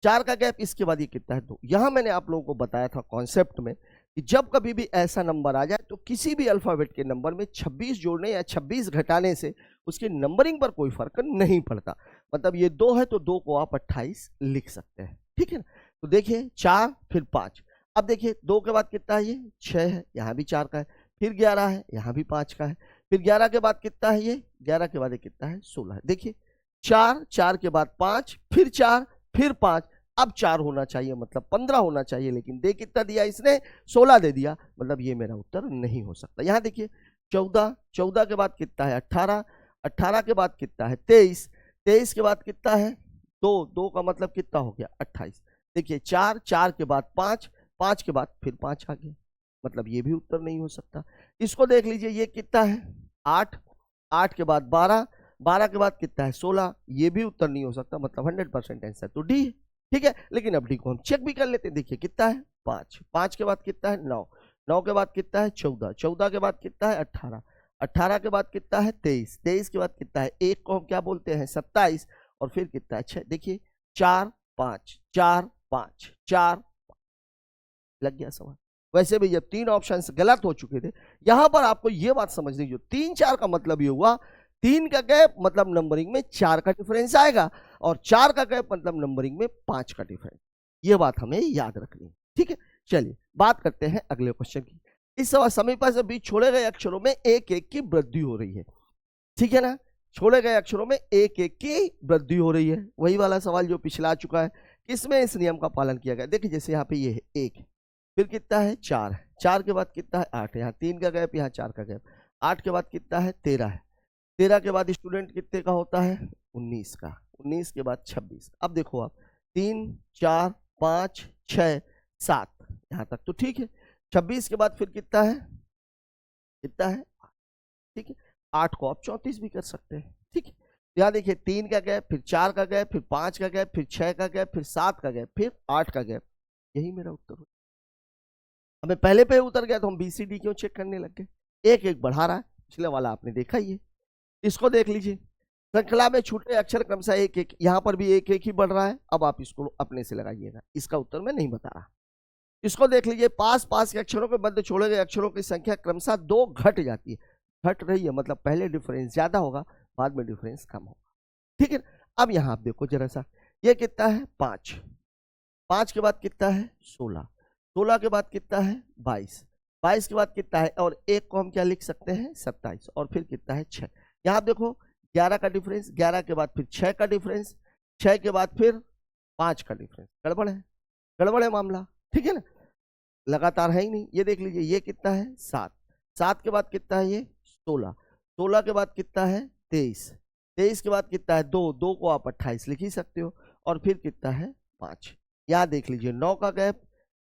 4 का गैप, इसके बाद ये कितना है 2। यहाँ मैंने आप लोगों को बताया था कॉन्सेप्ट में कि जब कभी भी ऐसा नंबर आ जाए तो किसी भी अल्फाबेट के नंबर में 26 जोड़ने या 26 घटाने से उसकी नंबरिंग पर कोई फर्क नहीं पड़ता। मतलब ये 2 है तो 2 को आप 28 लिख सकते हैं, ठीक है ना। तो देखिए 4 फिर 5, अब देखिए 2 के बाद कितना है ये 6 है, यहाँ भी 4 का है, फिर 11 है, यहाँ भी 5 का है, फिर 11 के बाद कितना है ये 11 के बाद ये कितना है 16 है। देखिए 4, 4 के बाद 5, फिर 4, फिर 5, अब 4 होना चाहिए मतलब 15 होना चाहिए, लेकिन दे कितना दिया इसने 16 दे दिया, मतलब ये मेरा उत्तर नहीं हो सकता। यहाँ देखिए 14, 14 के बाद कितना है 18, 18 के बाद कितना है 23, 23 के बाद कितना है 2, 2 का मतलब कितना हो गया 28। देखिए 4, 4 के बाद 5, 5 के बाद फिर 5 आ गया, मतलब ये भी उत्तर नहीं हो सकता। इसको देख लीजिए ये कितना है 8, 8 के बाद 12, 12 के बाद कितना है 16, ये भी उत्तर नहीं हो सकता, मतलब 100% आंसर तो डी है, ठीक है। लेकिन अब डी को हम चेक भी कर लेते हैं। देखिए कितना है 5, 5 के बाद कितना है 9, 9 के बाद कितना है 14, 14 के बाद कितना है 18, 18 के बाद कितना है 23, 23 के बाद कितना है 1 को हम क्या बोलते हैं 27, और फिर कितना है 6। देखिए 4 5 4 5 4, लग गया सवाल। वैसे भी जब 3 ऑप्शन गलत हो चुके थे, यहां पर आपको यह बात समझनी, जो 3 4 का मतलब ये हुआ 3 का गैप मतलब नंबरिंग में 4 का डिफरेंस आएगा, और 4 का गैप मतलब नंबरिंग में 5 का डिफरेंस। ये बात हमें याद रखनी है, ठीक है। चलिए बात करते हैं अगले क्वेश्चन की। इस समीपा से बीच छोड़े गए अक्षरों में एक एक की वृद्धि हो रही है, ठीक है ना। छोड़े गए अक्षरों में एक एक की वृद्धि हो रही है, वही वाला सवाल जो पिछला चुका है। किसमें इस नियम का पालन किया गया, देखिए जैसे यहाँ पे ये है 1, फिर कितना है 4, 4 के बाद कितना है 8, यहाँ 3 का गैप, यहाँ 4 का गैप, 8 के बाद कितना है 13 है, 13 के बाद स्टूडेंट कितने का होता है 19 का, 19 के बाद 26। अब देखो आप 3 4 5 6 7, यहाँ तक तो ठीक है। 26 के बाद फिर कितना है 8, ठीक है। 8 को आप 34 भी कर सकते हैं, ठीक है। यहाँ देखिए 3 का गैप, फिर 4 का गैप, फिर 5 का गैप, फिर 6 का गैप, फिर 7 का गैप, फिर 8 का गैप, यही मेरा उत्तर हो। हमें पहले पे उतर गया तो हम BCD क्यों चेक करने लग गए। एक एक बढ़ा रहा है, पिछले वाला आपने देखा ही है। इसको देख लीजिए, श्रृंखला में छूटे अक्षर क्रमशः एक एक, यहाँ पर भी एक एक ही बढ़ रहा है। अब आप इसको अपने से लगाइएगा, इसका उत्तर मैं नहीं बता रहा। इसको देख लीजिए, पास पास के अक्षरों के मध्य छोड़े गए अक्षरों की संख्या क्रमशः 2 घट जाती है। घट रही है मतलब पहले डिफरेंस ज्यादा होगा, बाद में डिफरेंस कम होगा, ठीक है। अब यहाँ आप देखो जरा सा, ये कितना है 5, 5 के बाद कितना है 16, 16 के बाद कितना है 22, 22 के बाद कितना है, और एक को हम क्या लिख सकते हैं 27, और फिर कितना है 6। यहाँ देखो 11 का डिफरेंस, 11 के बाद फिर 6 का डिफरेंस, 6 के बाद फिर 5 का डिफरेंस। गड़बड़ है, गड़बड़ है मामला, ठीक है ना, लगातार है ही नहीं। ये देख लीजिए, ये कितना है 7, 7 के बाद कितना है ये 16, 16 के बाद कितना है 23, 23 के बाद कितना है 2, 2 को आप 28 लिख ही सकते हो, और फिर कितना है 5। यहाँ देख लीजिए 9 का गैप,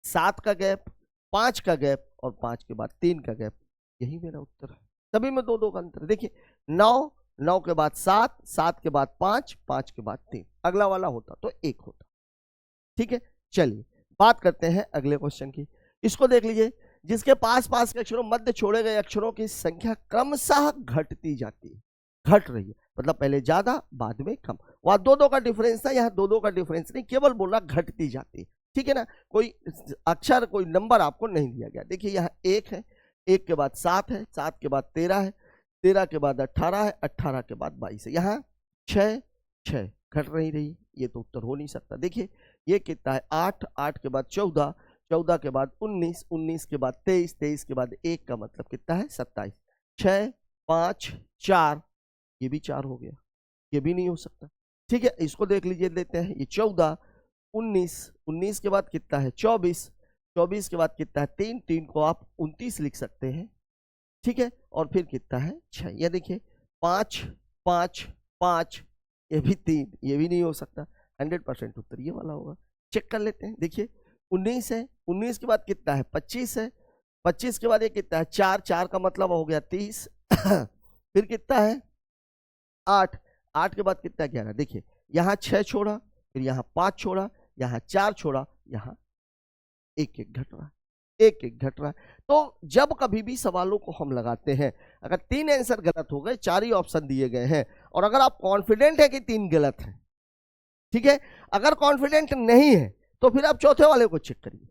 7 का गैप, 5 का गैप, और 5 के बाद 3 का गैप। यही मेरा उत्तर है, सभी में 2 2 का अंतर। देखिए 9, 9 के बाद 7, 7 के बाद 5, 5 के बाद 3, अगला वाला होता तो 1 होता, ठीक है। चलिए बात करते हैं अगले क्वेश्चन की। इसको देख लीजिए, जिसके पास पास के अक्षरों मध्य छोड़े गए अक्षरों की संख्या क्रमशः घटती जाती है, घट रही है मतलब पहले ज्यादा बाद में कम। वहां 2 2 का डिफरेंस था, यहाँ 2 2 का डिफरेंस नहीं, केवल बोला घटती जाती है, ठीक है ना। कोई अक्षर कोई नंबर आपको नहीं दिया गया। देखिए यहाँ 1 है, 1 के बाद 7 है, 7 के बाद 13 है, 13 के बाद 18 है, 18 के बाद 22 है। यहाँ 6 6 घट नहीं रही, ये तो उत्तर हो नहीं सकता। देखिए ये कितना है 8, 8 के बाद 14, 14 के बाद 19, 19 के बाद 23, 23 के बाद 1 का मतलब कितना है 27। 6 5 4, ये भी 4 हो गया, ये भी नहीं हो सकता, ठीक है। इसको देख लीजिए, लेते हैं ये 14, 19, 19 के बाद कितना है 24, 24 के बाद कितना है 3, 3 को आप 29 लिख सकते हैं, ठीक है। और फिर कितना है 6। ये देखिए 5 5 5, ये भी 3, ये भी नहीं हो सकता। 100% उत्तर ये वाला होगा। चेक कर लेते हैं, देखिए 19 है, 19 के बाद कितना है 25 है, 25 के बाद ये कितना है 4, 4 का मतलब हो गया 30 फिर कितना है 8, 8 के बाद कितना 11। देखिए यहाँ 6 छोड़ा, फिर यहाँ 5 छोड़ा, यहाँ 4 छोड़ा, यहाँ 1 1 घट रहा है, 1 1 घट रहा है। तो जब कभी भी सवालों को हम लगाते हैं, अगर 3 आंसर गलत हो गए, 4 ही ऑप्शन दिए गए हैं, और अगर आप कॉन्फिडेंट है कि 3 गलत है, ठीक है, अगर कॉन्फिडेंट नहीं है तो फिर आप चौथे वाले को चेक करिए,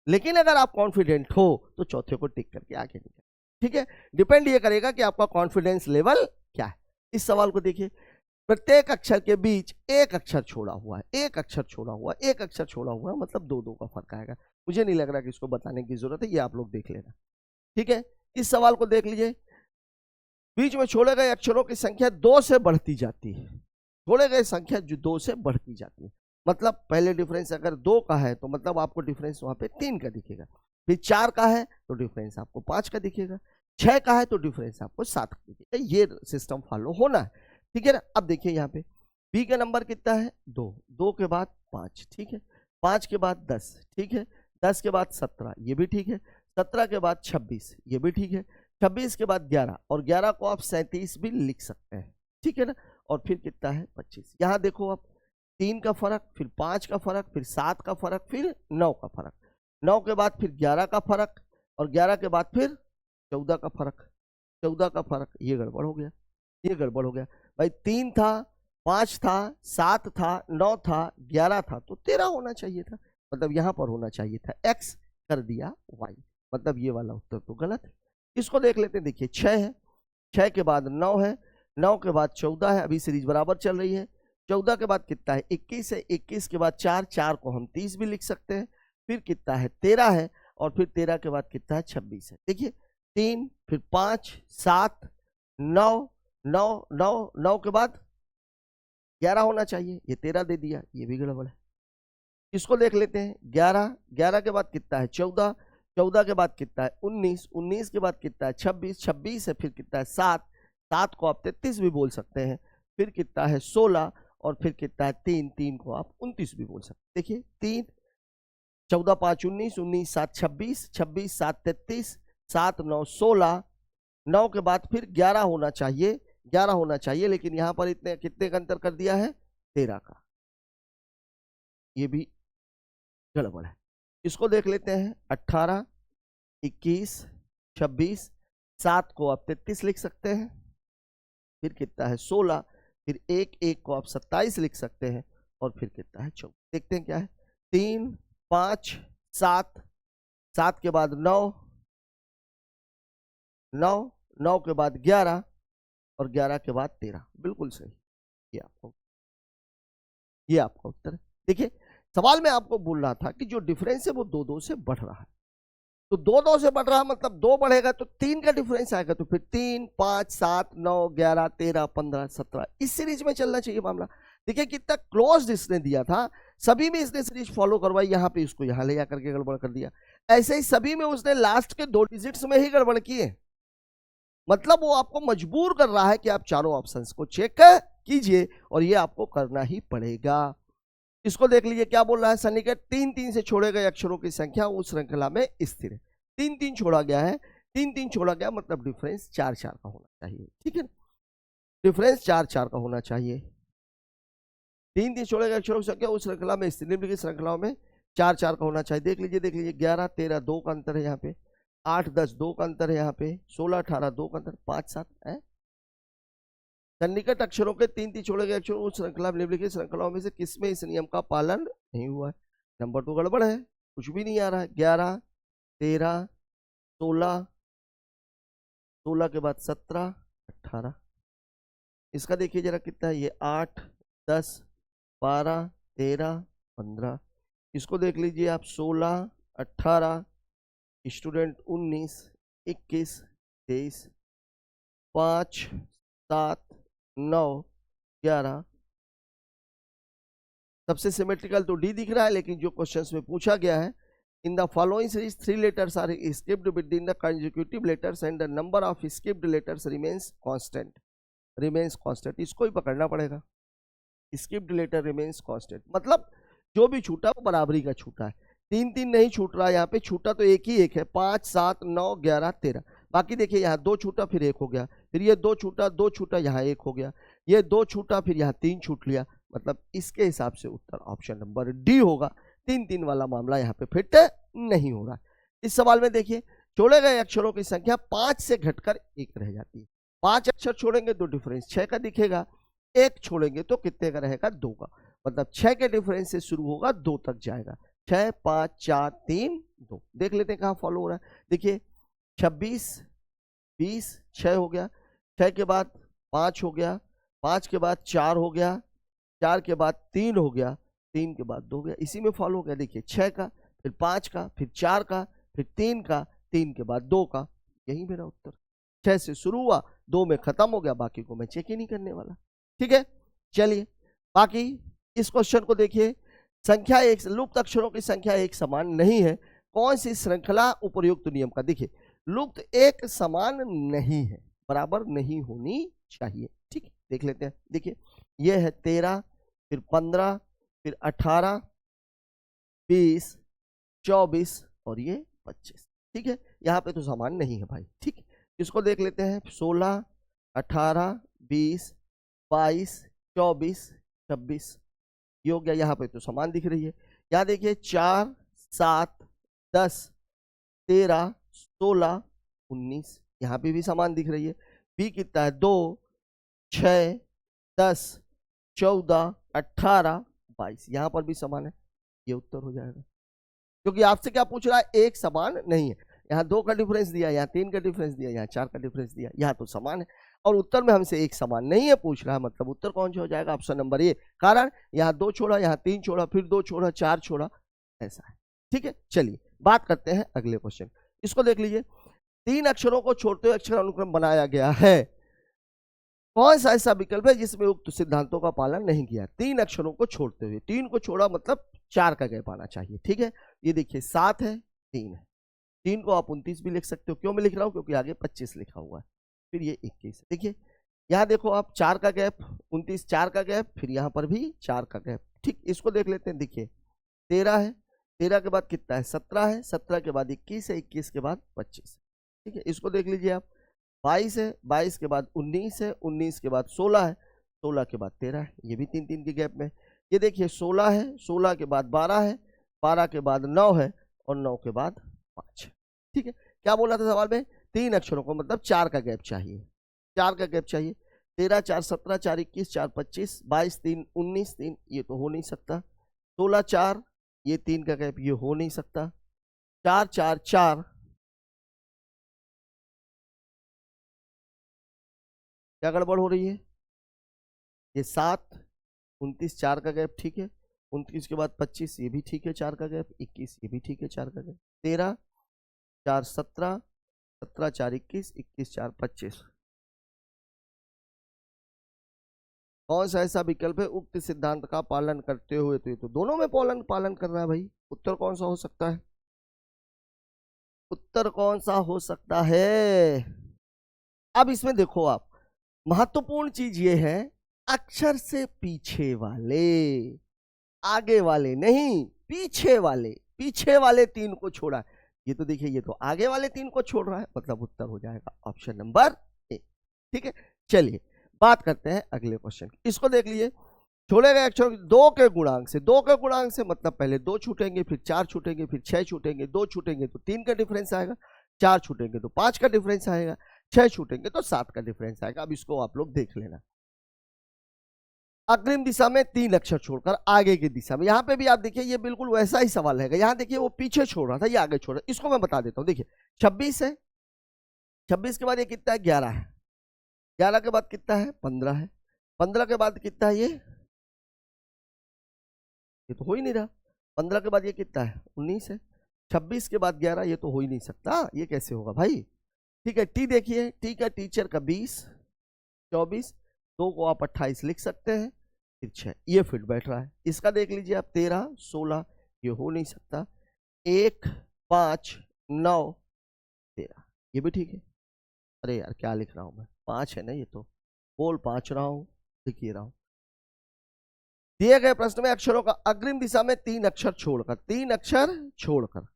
लेकिन अगर आप कॉन्फिडेंट हो तो चौथे को टिक करके आगे निकल, ठीक है। डिपेंड ये करेगा कि आपका कॉन्फिडेंस लेवल क्या है। इस सवाल को देखिए, प्रत्येक अक्षर के बीच एक अक्षर छोड़ा हुआ है, एक अक्षर छोड़ा हुआ, एक अक्षर छोड़ा हुआ, मतलब 2 2 का फर्क आएगा। मुझे नहीं लग रहा कि इसको बताने की जरूरत है, ये आप लोग देख लेना, ठीक है। इस सवाल को देख लीजिए, बीच में छोड़े गए अक्षरों की संख्या 2 से बढ़ती जाती है, छोड़े गए संख्या जो 2 से बढ़ती जाती है, मतलब पहले डिफरेंस अगर 2 का है तो मतलब आपको डिफरेंस वहां पे 3 का दिखेगा, फिर 4 का है तो डिफरेंस आपको 5 का दिखेगा, 6 का है तो डिफरेंस आपको 7 का दिखेगा। ये सिस्टम फॉलो होना है, ठीक है ना। अब देखिए यहाँ पे बी का नंबर कितना है 2, 2 के बाद 5, ठीक है, 5 के बाद 10, ठीक है, 10 के बाद 17, ये भी ठीक है, 17 के बाद 26, ये भी ठीक है, 26 के बाद 11, और 11 को आप 37 भी लिख सकते हैं, ठीक है ना। और फिर कितना है 25। यहाँ देखो आप 3 का फर्क, फिर 5 का फर्क, फिर 7 का फर्क, फिर 9 का फर्क, 9 के बाद फिर 11 का फर्क, और 11 के बाद फिर 14 का फर्क, 14 का फर्क। ये गड़बड़ हो गया, ये गड़बड़ हो गया भाई। 3 था, 5 था, 7 था, 9 था, 11 था, तो 13 होना चाहिए था, मतलब यहाँ पर होना चाहिए था x, कर दिया y, मतलब ये वाला उत्तर तो गलत है। इसको देख लेते हैं, देखिए 6 है, 6 के बाद 9 है, 9 के बाद 14 है, अभी सीरीज बराबर चल रही है, 14 के बाद कितना है 21 है, 21 के बाद 4, 4 को हम 30 भी लिख सकते हैं, फिर कितना है 13 है, और फिर 13 के बाद कितना है 26 है। देखिए 3, फिर 5, 7, 9, 9, 9, 9 के बाद 11 होना चाहिए, ये 13 दे दिया, ये भी गड़बड़ है। इसको देख लेते हैं 11, 11 के बाद कितना है 14, 14 के बाद कितना है 19, 19 के बाद कितना है 26, 26 है, फिर कितना है 7, 7 को आप 33 भी बोल सकते हैं, फिर कितना है 16, और फिर कितना है 3, 3 को आप 29 भी बोल सकते हैं। देखिए 3, 14 5 19, 19 7 26, 26 7 33, 7 9 16, 9 के बाद फिर 11 होना चाहिए, 11 होना चाहिए, लेकिन यहां पर इतने कितने का अंतर कर दिया है 13 का, ये भी गड़बड़ है। इसको देख लेते हैं 18, 21, 26, 7 को आप 33 लिख सकते हैं, फिर कितना है 16, फिर एक एक को आप 27 लिख सकते हैं, और फिर कितना है 24। देखते हैं क्या है, 3 5 7, 7 के बाद 9, 9 9 के बाद 11, और 11 के बाद 13। बिल्कुल सही, ये आपका उत्तर है। देखिए सवाल में आपको बोल रहा था कि जो डिफरेंस है वो 2 2 से बढ़ रहा है, तो 2 2 से बढ़ रहा है मतलब 2 बढ़ेगा तो 3 का डिफरेंस आएगा, तो फिर 3 5 7 9 11 13 15 17, इस सीरीज में चलना चाहिए मामला। देखिए कितना क्लोज इसने दिया था, सभी में इसने सीरीज फॉलो करवाई, यहाँ पे इसको यहाँ ले जाकर के गड़बड़ कर दिया। ऐसे ही सभी में उसने लास्ट के 2 डिजिट्स में ही गड़बड़ किए, मतलब वो आपको मजबूर कर रहा है कि आप चारों ऑप्शंस को चेक कीजिए, और ये आपको करना ही पड़ेगा। इसको देख लीजिए क्या बोल रहा है, सन्निकट 3 3 से छोड़े गए अक्षरों की संख्या उस श्रृंखला में स्थिर है। 3 3 छोड़ा गया है, 3 3 छोड़ा गया मतलब डिफरेंस 4 4 का होना चाहिए, ठीक है, डिफरेंस 4 4 का होना चाहिए। 3 3 छोड़े गए अक्षरों की संख्या उस श्रृंखला में स्थिर, निम्नलिखित श्रृंखलाओं में 4 4 का होना चाहिए। देख लीजिए 11 13 2 का अंतर है यहाँ पे, 8 10 2 का अंतर है यहाँ पे, 16 18 2 का अंतर, 5 7 है। सन्निकट अक्षरों के 3 3 छोड़े गए अक्षरों उस श्रृंखला निम्नलिखित श्रृंखलाओं में से किसमें इस नियम का पालन नहीं हुआ है? नंबर तो गड़बड़ है, कुछ भी नहीं आ रहा है। 11 13 16, 16 के बाद 17 18, इसका देखिए जरा कितना है, ये 8 10 12 13 15, इसको देख लीजिए आप 16 18, स्टूडेंट 19 21 23 5 7 9 11, सबसे सिमेट्रिकल तो डी दिख रहा है, लेकिन जो क्वेश्चंस में पूछा गया है, in the following series 3 letters are skipped between the consecutive letters and the number of skipped letters remains constant, remains constant, इसको ही पकड़ना पड़ेगा। स्किप्ड लेटर रिमेन्स कांस्टेंट मतलब जो भी छूटा वो बराबरी का छूटा है, 3 3 नहीं छूट रहा, यहाँ पे छूटा तो एक ही एक है, 5 7 9 11 13, बाकी देखिए यहाँ 2 छूटा फिर 1 हो गया, फिर ये 2 छूटा 2 छूटा यहाँ 1 हो गया, ये 2 छूटा फिर यहाँ 3 छूट लिया, मतलब इसके हिसाब से उत्तर ऑप्शन नंबर डी होगा। 3 3 वाला मामला यहाँ पे फिट नहीं हो रहा। इस सवाल में देखिए छोड़े गए अक्षरों की संख्या 5 से घटकर 1 रह जाती है। 5 अक्षर छोड़ेंगे तो डिफरेंस 6 का दिखेगा, 1 छोड़ेंगे तो कितने का रहेगा, 2 का, मतलब 6 के डिफरेंस से शुरू होगा 2 तक जाएगा, 6 5 4 3 2। देख लेते हैं कहाँ फॉलो हो रहा है। देखिए 26 20 6 हो गया, 6 के बाद 5 हो गया, 5 के बाद 4 हो गया, 4 के बाद 3 हो गया, 3 के बाद 2 हो गया, इसी में फॉलो हो गया। देखिए 6 का, फिर 5 का, फिर 4 का, फिर 3 का, 3 के बाद 2 का, यही मेरा उत्तर। 6 से शुरू हुआ, 2 में खत्म हो गया, बाकी को मैं चेक ही नहीं करने वाला, ठीक है। चलिए बाकी इस क्वेश्चन को देखिए, संख्या एक लुप्त अक्षरों की संख्या एक समान नहीं है, कौन सी श्रृंखला उपर्युक्त नियम का, देखिए लुप्त एक समान नहीं है, बराबर नहीं होनी चाहिए, ठीक है। देख लेते हैं, देखिए ये है 13, फिर 15, फिर 18 20 24 और ये 25, ठीक है। यहाँ पे तो समान नहीं है भाई, ठीक है। इसको देख लेते हैं, 16 18 20 22 24 26, ये हो गया, यहाँ पे तो समान दिख रही है। यहाँ देखिए 4 7 10 13 16 19, यहाँ पे भी समान दिख रही है। बी कितना है, 2 6 10 14 18 22, यहाँ पर भी समान है, ये उत्तर हो जाएगा। क्योंकि आपसे क्या पूछ रहा है, एक समान नहीं है, यहाँ 2 का डिफरेंस दिया, यहाँ 3 का डिफरेंस दिया, यहाँ 4 का डिफरेंस दिया, यहाँ तो समान है, और उत्तर में हमसे एक समान नहीं है पूछ रहा है, मतलब उत्तर कौन सा हो जाएगा, ऑप्शन नंबर ए। कारण यहाँ 2 छोड़ा, यहाँ 3 छोड़ा, फिर 2 छोड़ा, 4 छोड़ा, ऐसा है, ठीक है। चलिए बात करते हैं अगले क्वेश्चन, इसको देख लीजिए। 3 अक्षरों को छोड़ते हुए अक्षर अनुक्रम बनाया गया है, कौन सा ऐसा विकल्प है जिसमें उक्त सिद्धांतों का पालन नहीं किया। 3 अक्षरों को छोड़ते हुए, 3 को छोड़ा मतलब 4 का गैप आना चाहिए, ठीक है। ये देखिए 7 है, 3 है, 3 को आप 29 भी लिख सकते हो, क्यों मैं लिख रहा हूँ, क्योंकि आगे 25 लिखा हुआ है, फिर ये 21 है। देखिए यहाँ देखो आप 4 का गैप, 29 4 का गैप, फिर यहाँ पर भी 4 का गैप, ठीक। इसको देख लेते हैं, देखिए 13 है, 13 के बाद कितना है, 17 है, 17 के बाद 21 है, 21 के बाद 25, ठीक है। इसको देख लीजिए आप, 22 है, 22 के बाद 19 है, 19 के बाद 16 है, 16 के बाद 13 है, ये भी 3 3 के गैप में। ये देखिए 16 है, 16 के बाद 12 है, 12 के बाद 9 है, और 9 के बाद 5, ठीक है। क्या बोला था सवाल में, 3 अक्षरों को मतलब 4 का गैप चाहिए, 4 का गैप चाहिए। 13 4 17 4 21 4 25 22 3 19 3 ये तो हो नहीं सकता। 16 4 ये 3 का गैप ये हो नहीं सकता। 4 4 4 क्या गड़बड़ हो रही है? ये 7 29 4 का गैप ठीक है। 29 के बाद 25 ये भी ठीक है 4 का गैप। 21 ये भी ठीक है 4 का गैप। 13 4 17 17 4 21 21 4 25 कौन सा ऐसा विकल्प है उक्त सिद्धांत का पालन करते हुए? तो ये तो दोनों में पालन कर रहा है भाई। उत्तर कौन सा हो सकता है? उत्तर कौन सा हो सकता है? अब इसमें देखो आप, महत्वपूर्ण चीज ये है अक्षर से पीछे वाले, आगे वाले नहीं, पीछे वाले 3 को छोड़ा है। ये तो देखिए ये तो आगे वाले 3 को छोड़ रहा है, मतलब उत्तर हो जाएगा ऑप्शन नंबर ए। ठीक है, चलिए बात करते हैं अगले क्वेश्चन की। इसको देख लीजिए, छोड़े गए अक्षरों 2 के गुणांक से, 2 के गुणांक से मतलब पहले 2 छूटेंगे, फिर 4 छूटेंगे, फिर 6 छूटेंगे, 2 छूटेंगे तो 3 का डिफरेंस आएगा, 4 छूटेंगे तो 5 का डिफरेंस आएगा, 6 छूटेंगे तो 7 का डिफरेंस आएगा। अब इसको आप लोग देख लेना। अग्रिम दिशा में 3 अक्षर छोड़कर आगे की दिशा में, यहां पे भी आप देखिए ये बिल्कुल वैसा ही सवाल है। यहां देखिए वो पीछे छोड़ रहा था, ये आगे छोड़ रहा है। इसको मैं बता देता हूं, देखिए 26 है, 26 के बाद ये कितना है? 11 है, 11 के बाद कितना है? 15 है, 15 के बाद कितना है? ये तो हो ही नहीं रहा। 15 के बाद ये कितना है? 19 है। 26 के बाद 11, ये तो हो ही नहीं सकता, ये कैसे होगा भाई? ठीक है, टी देखिए, टी का टीचर का 20, 24, 2 को आप 28 लिख सकते हैं, फिर 6 ये फिट बैठ रहा है। इसका देख लीजिए आप, 13 16 ये हो नहीं सकता, 1 5 9 13 ये भी ठीक है। अरे यार क्या लिख रहा हूं मैं, 5 है ना, ये तो बोल 5 रहा हूं, लिख रहा हूं। दिए गए प्रश्न में अक्षरों का अग्रिम दिशा में 3 अक्षर छोड़कर, 3 अक्षर छोड़कर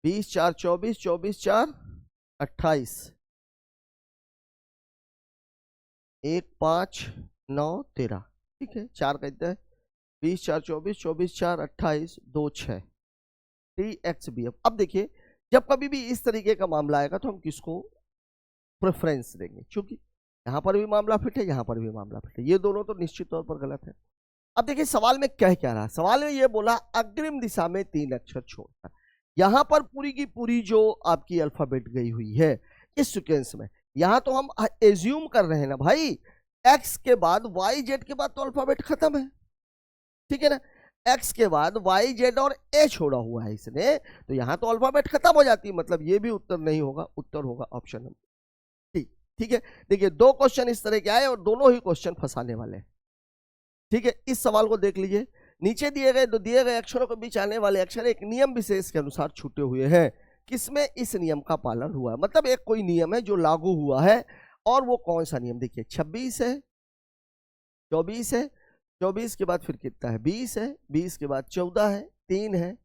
20 4 24 24 4 28 1 5 9 13 ठीक है। 4 कहते हैं 20 4 24 24 4 28 2 6 TXBF। अब देखिए जब कभी भी इस तरीके का मामला आएगा तो हम किसको प्रेफरेंस देंगे, क्योंकि यहां पर भी मामला फिट है, यहां पर भी मामला फिट है, ये दोनों तो निश्चित तौर पर गलत है। अब देखिए सवाल में कह क्या रहा, सवाल में ये बोला अग्रिम दिशा में 3 अक्षर छोड़कर। यहां पर पूरी की पूरी जो आपकी अल्फाबेट गई हुई है इस सीक्वेंस में, यहां तो हम एज्यूम कर रहे हैं ना भाई, एक्स के बाद वाई जेड के बाद तो अल्फाबेट खत्म है, ठीक है ना। एक्स के बाद वाई जेड और ए छोड़ा हुआ है इसने, तो यहां तो अल्फाबेट खत्म हो जाती है, मतलब ये भी उत्तर नहीं होगा, उत्तर होगा ऑप्शन नंबर डी। ठीक है, देखिए 2 क्वेश्चन इस तरह के आए और दोनों ही क्वेश्चन फंसाने वाले हैं। ठीक है, इस सवाल को देख लीजिए, नीचे दिए गए अक्षरों के बीच आने वाले अक्षर एक नियम विशेष के अनुसार छूटे हुए हैं, किसमें इस नियम का पालन हुआ है, मतलब एक कोई नियम है जो लागू हुआ है, और वो कौन सा नियम? देखिए 26 है, 24 है, 24 के बाद फिर कितना है? 20 है, 20 के बाद 14 है, 3 है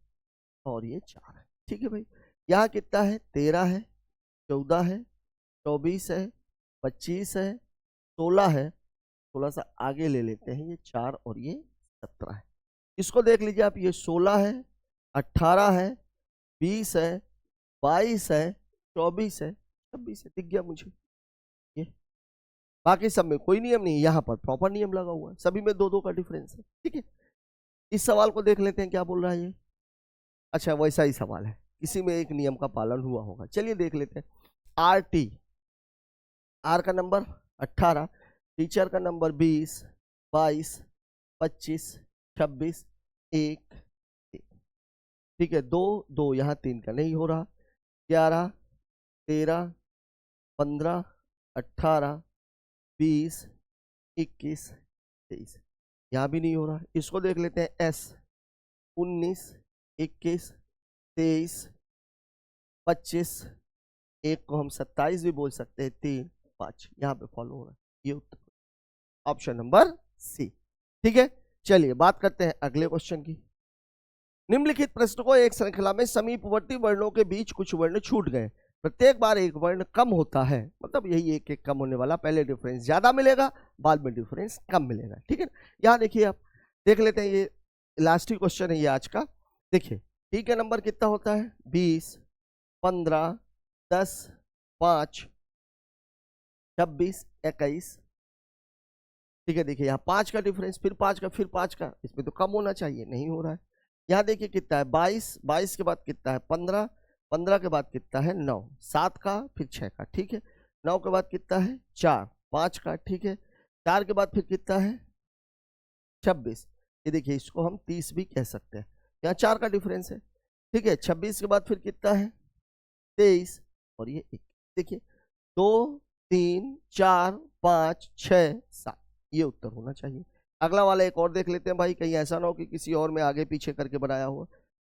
और ये 4 है। ठीक है भाई, यहाँ कितना है? 13 है, 14 है, 24 है, 25 है, 16 है, थोड़ा सा आगे ले लेते हैं, ये 4 और ये 17 है। इसको देख लीजिए आप, ये 16 है, 18 है, 20 है, 22 है, 24 है, 26 है, दिख गया मुझे ये। बाकी सब में कोई नियम नहीं, यहाँ पर प्रॉपर नियम लगा हुआ है, सभी में 2-2 का डिफरेंस है। ठीक है, इस सवाल को देख लेते हैं क्या बोल रहा है ये। अच्छा वैसा ही सवाल है, किसी में एक नियम का पालन हुआ होगा, चलिए देख लेते हैं। RT, आर का नंबर 18, टीचर का नंबर 20 22 25 26 1 ठीक है, 2 2 यहाँ 3 का नहीं हो रहा, 11 13 15 18 20 21 23 यहाँ भी नहीं हो रहा। इसको देख लेते हैं S, 19 21 23 25, एक को हम 27 भी बोल सकते हैं, 3 5 यहाँ पे फॉलो हो रहा है, ये उत्तर ऑप्शन नंबर सी। ठीक है, चलिए बात करते हैं अगले क्वेश्चन की। निम्नलिखित प्रश्न को एक श्रृंखला में समीपवर्ती वर्णों के बीच कुछ वर्ण छूट गए, प्रत्येक बार एक वर्ण कम होता है, मतलब यही एक एक कम होने वाला, पहले डिफरेंस ज्यादा मिलेगा बाद में डिफरेंस कम मिलेगा। ठीक है, यहाँ देखिए आप देख लेते हैं, ये लास्ट ही क्वेश्चन है ये आज का। देखिए टी का नंबर कितना होता है? 20 15 10 5, 26, 21। ठीक है, देखिए यहाँ 5 का डिफरेंस, फिर 5 का, फिर 5 का, इसमें तो कम होना चाहिए, नहीं हो रहा है। यहाँ देखिए कितना है 22, 22 के बाद कितना है 15, 15 के बाद कितना है 9, 7 का फिर 6 का, ठीक है। 9 के बाद कितना है 4, 5 का, ठीक है। 4 के बाद फिर कितना है 26। ये देखिए इसको हम 30 भी कह सकते हैं, यहाँ 4 का डिफरेंस है, ठीक है। 26 के बाद फिर कितना है 23 और ये 1। देखिए 2, 3, 4, 5, 6, 7, ये उत्तर होना चाहिए। अगला वाला एक और देख लेते हैं भाई, कहीं ऐसा ना हो कि किसी और में आगे पीछे करके बनाया हुआ।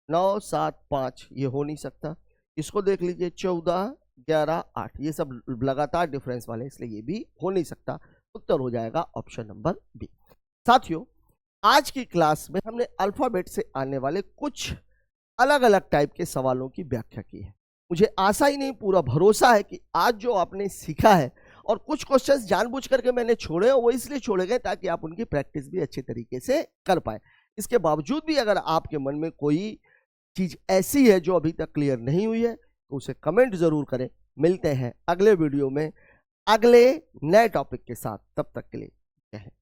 9, 7, 5, ये हो नहीं सकता। इसको देख लीजिए 14, 11, 8, ये सब लगातार डिफरेंस वाले, इसलिए ये भी हो नहीं सकता। उत्तर हो जाएगा ऑप्शन नंबर बी। साथियों, आज की क्लास में हमने अल्फाबेट से आने वाले कुछ अलग अलग टाइप के सवालों की व्याख्या की है। मुझे आशा ही नहीं, पूरा भरोसा है कि आज जो आपने सीखा है, और कुछ क्वेश्चंस जानबूझ करके मैंने छोड़े हैं, वो इसलिए छोड़े गए ताकि आप उनकी प्रैक्टिस भी अच्छे तरीके से कर पाए। इसके बावजूद भी अगर आपके मन में कोई चीज ऐसी है जो अभी तक क्लियर नहीं हुई है, तो उसे कमेंट जरूर करें। मिलते हैं अगले वीडियो में अगले नए टॉपिक के साथ, तब तक के लिए जय हिंद।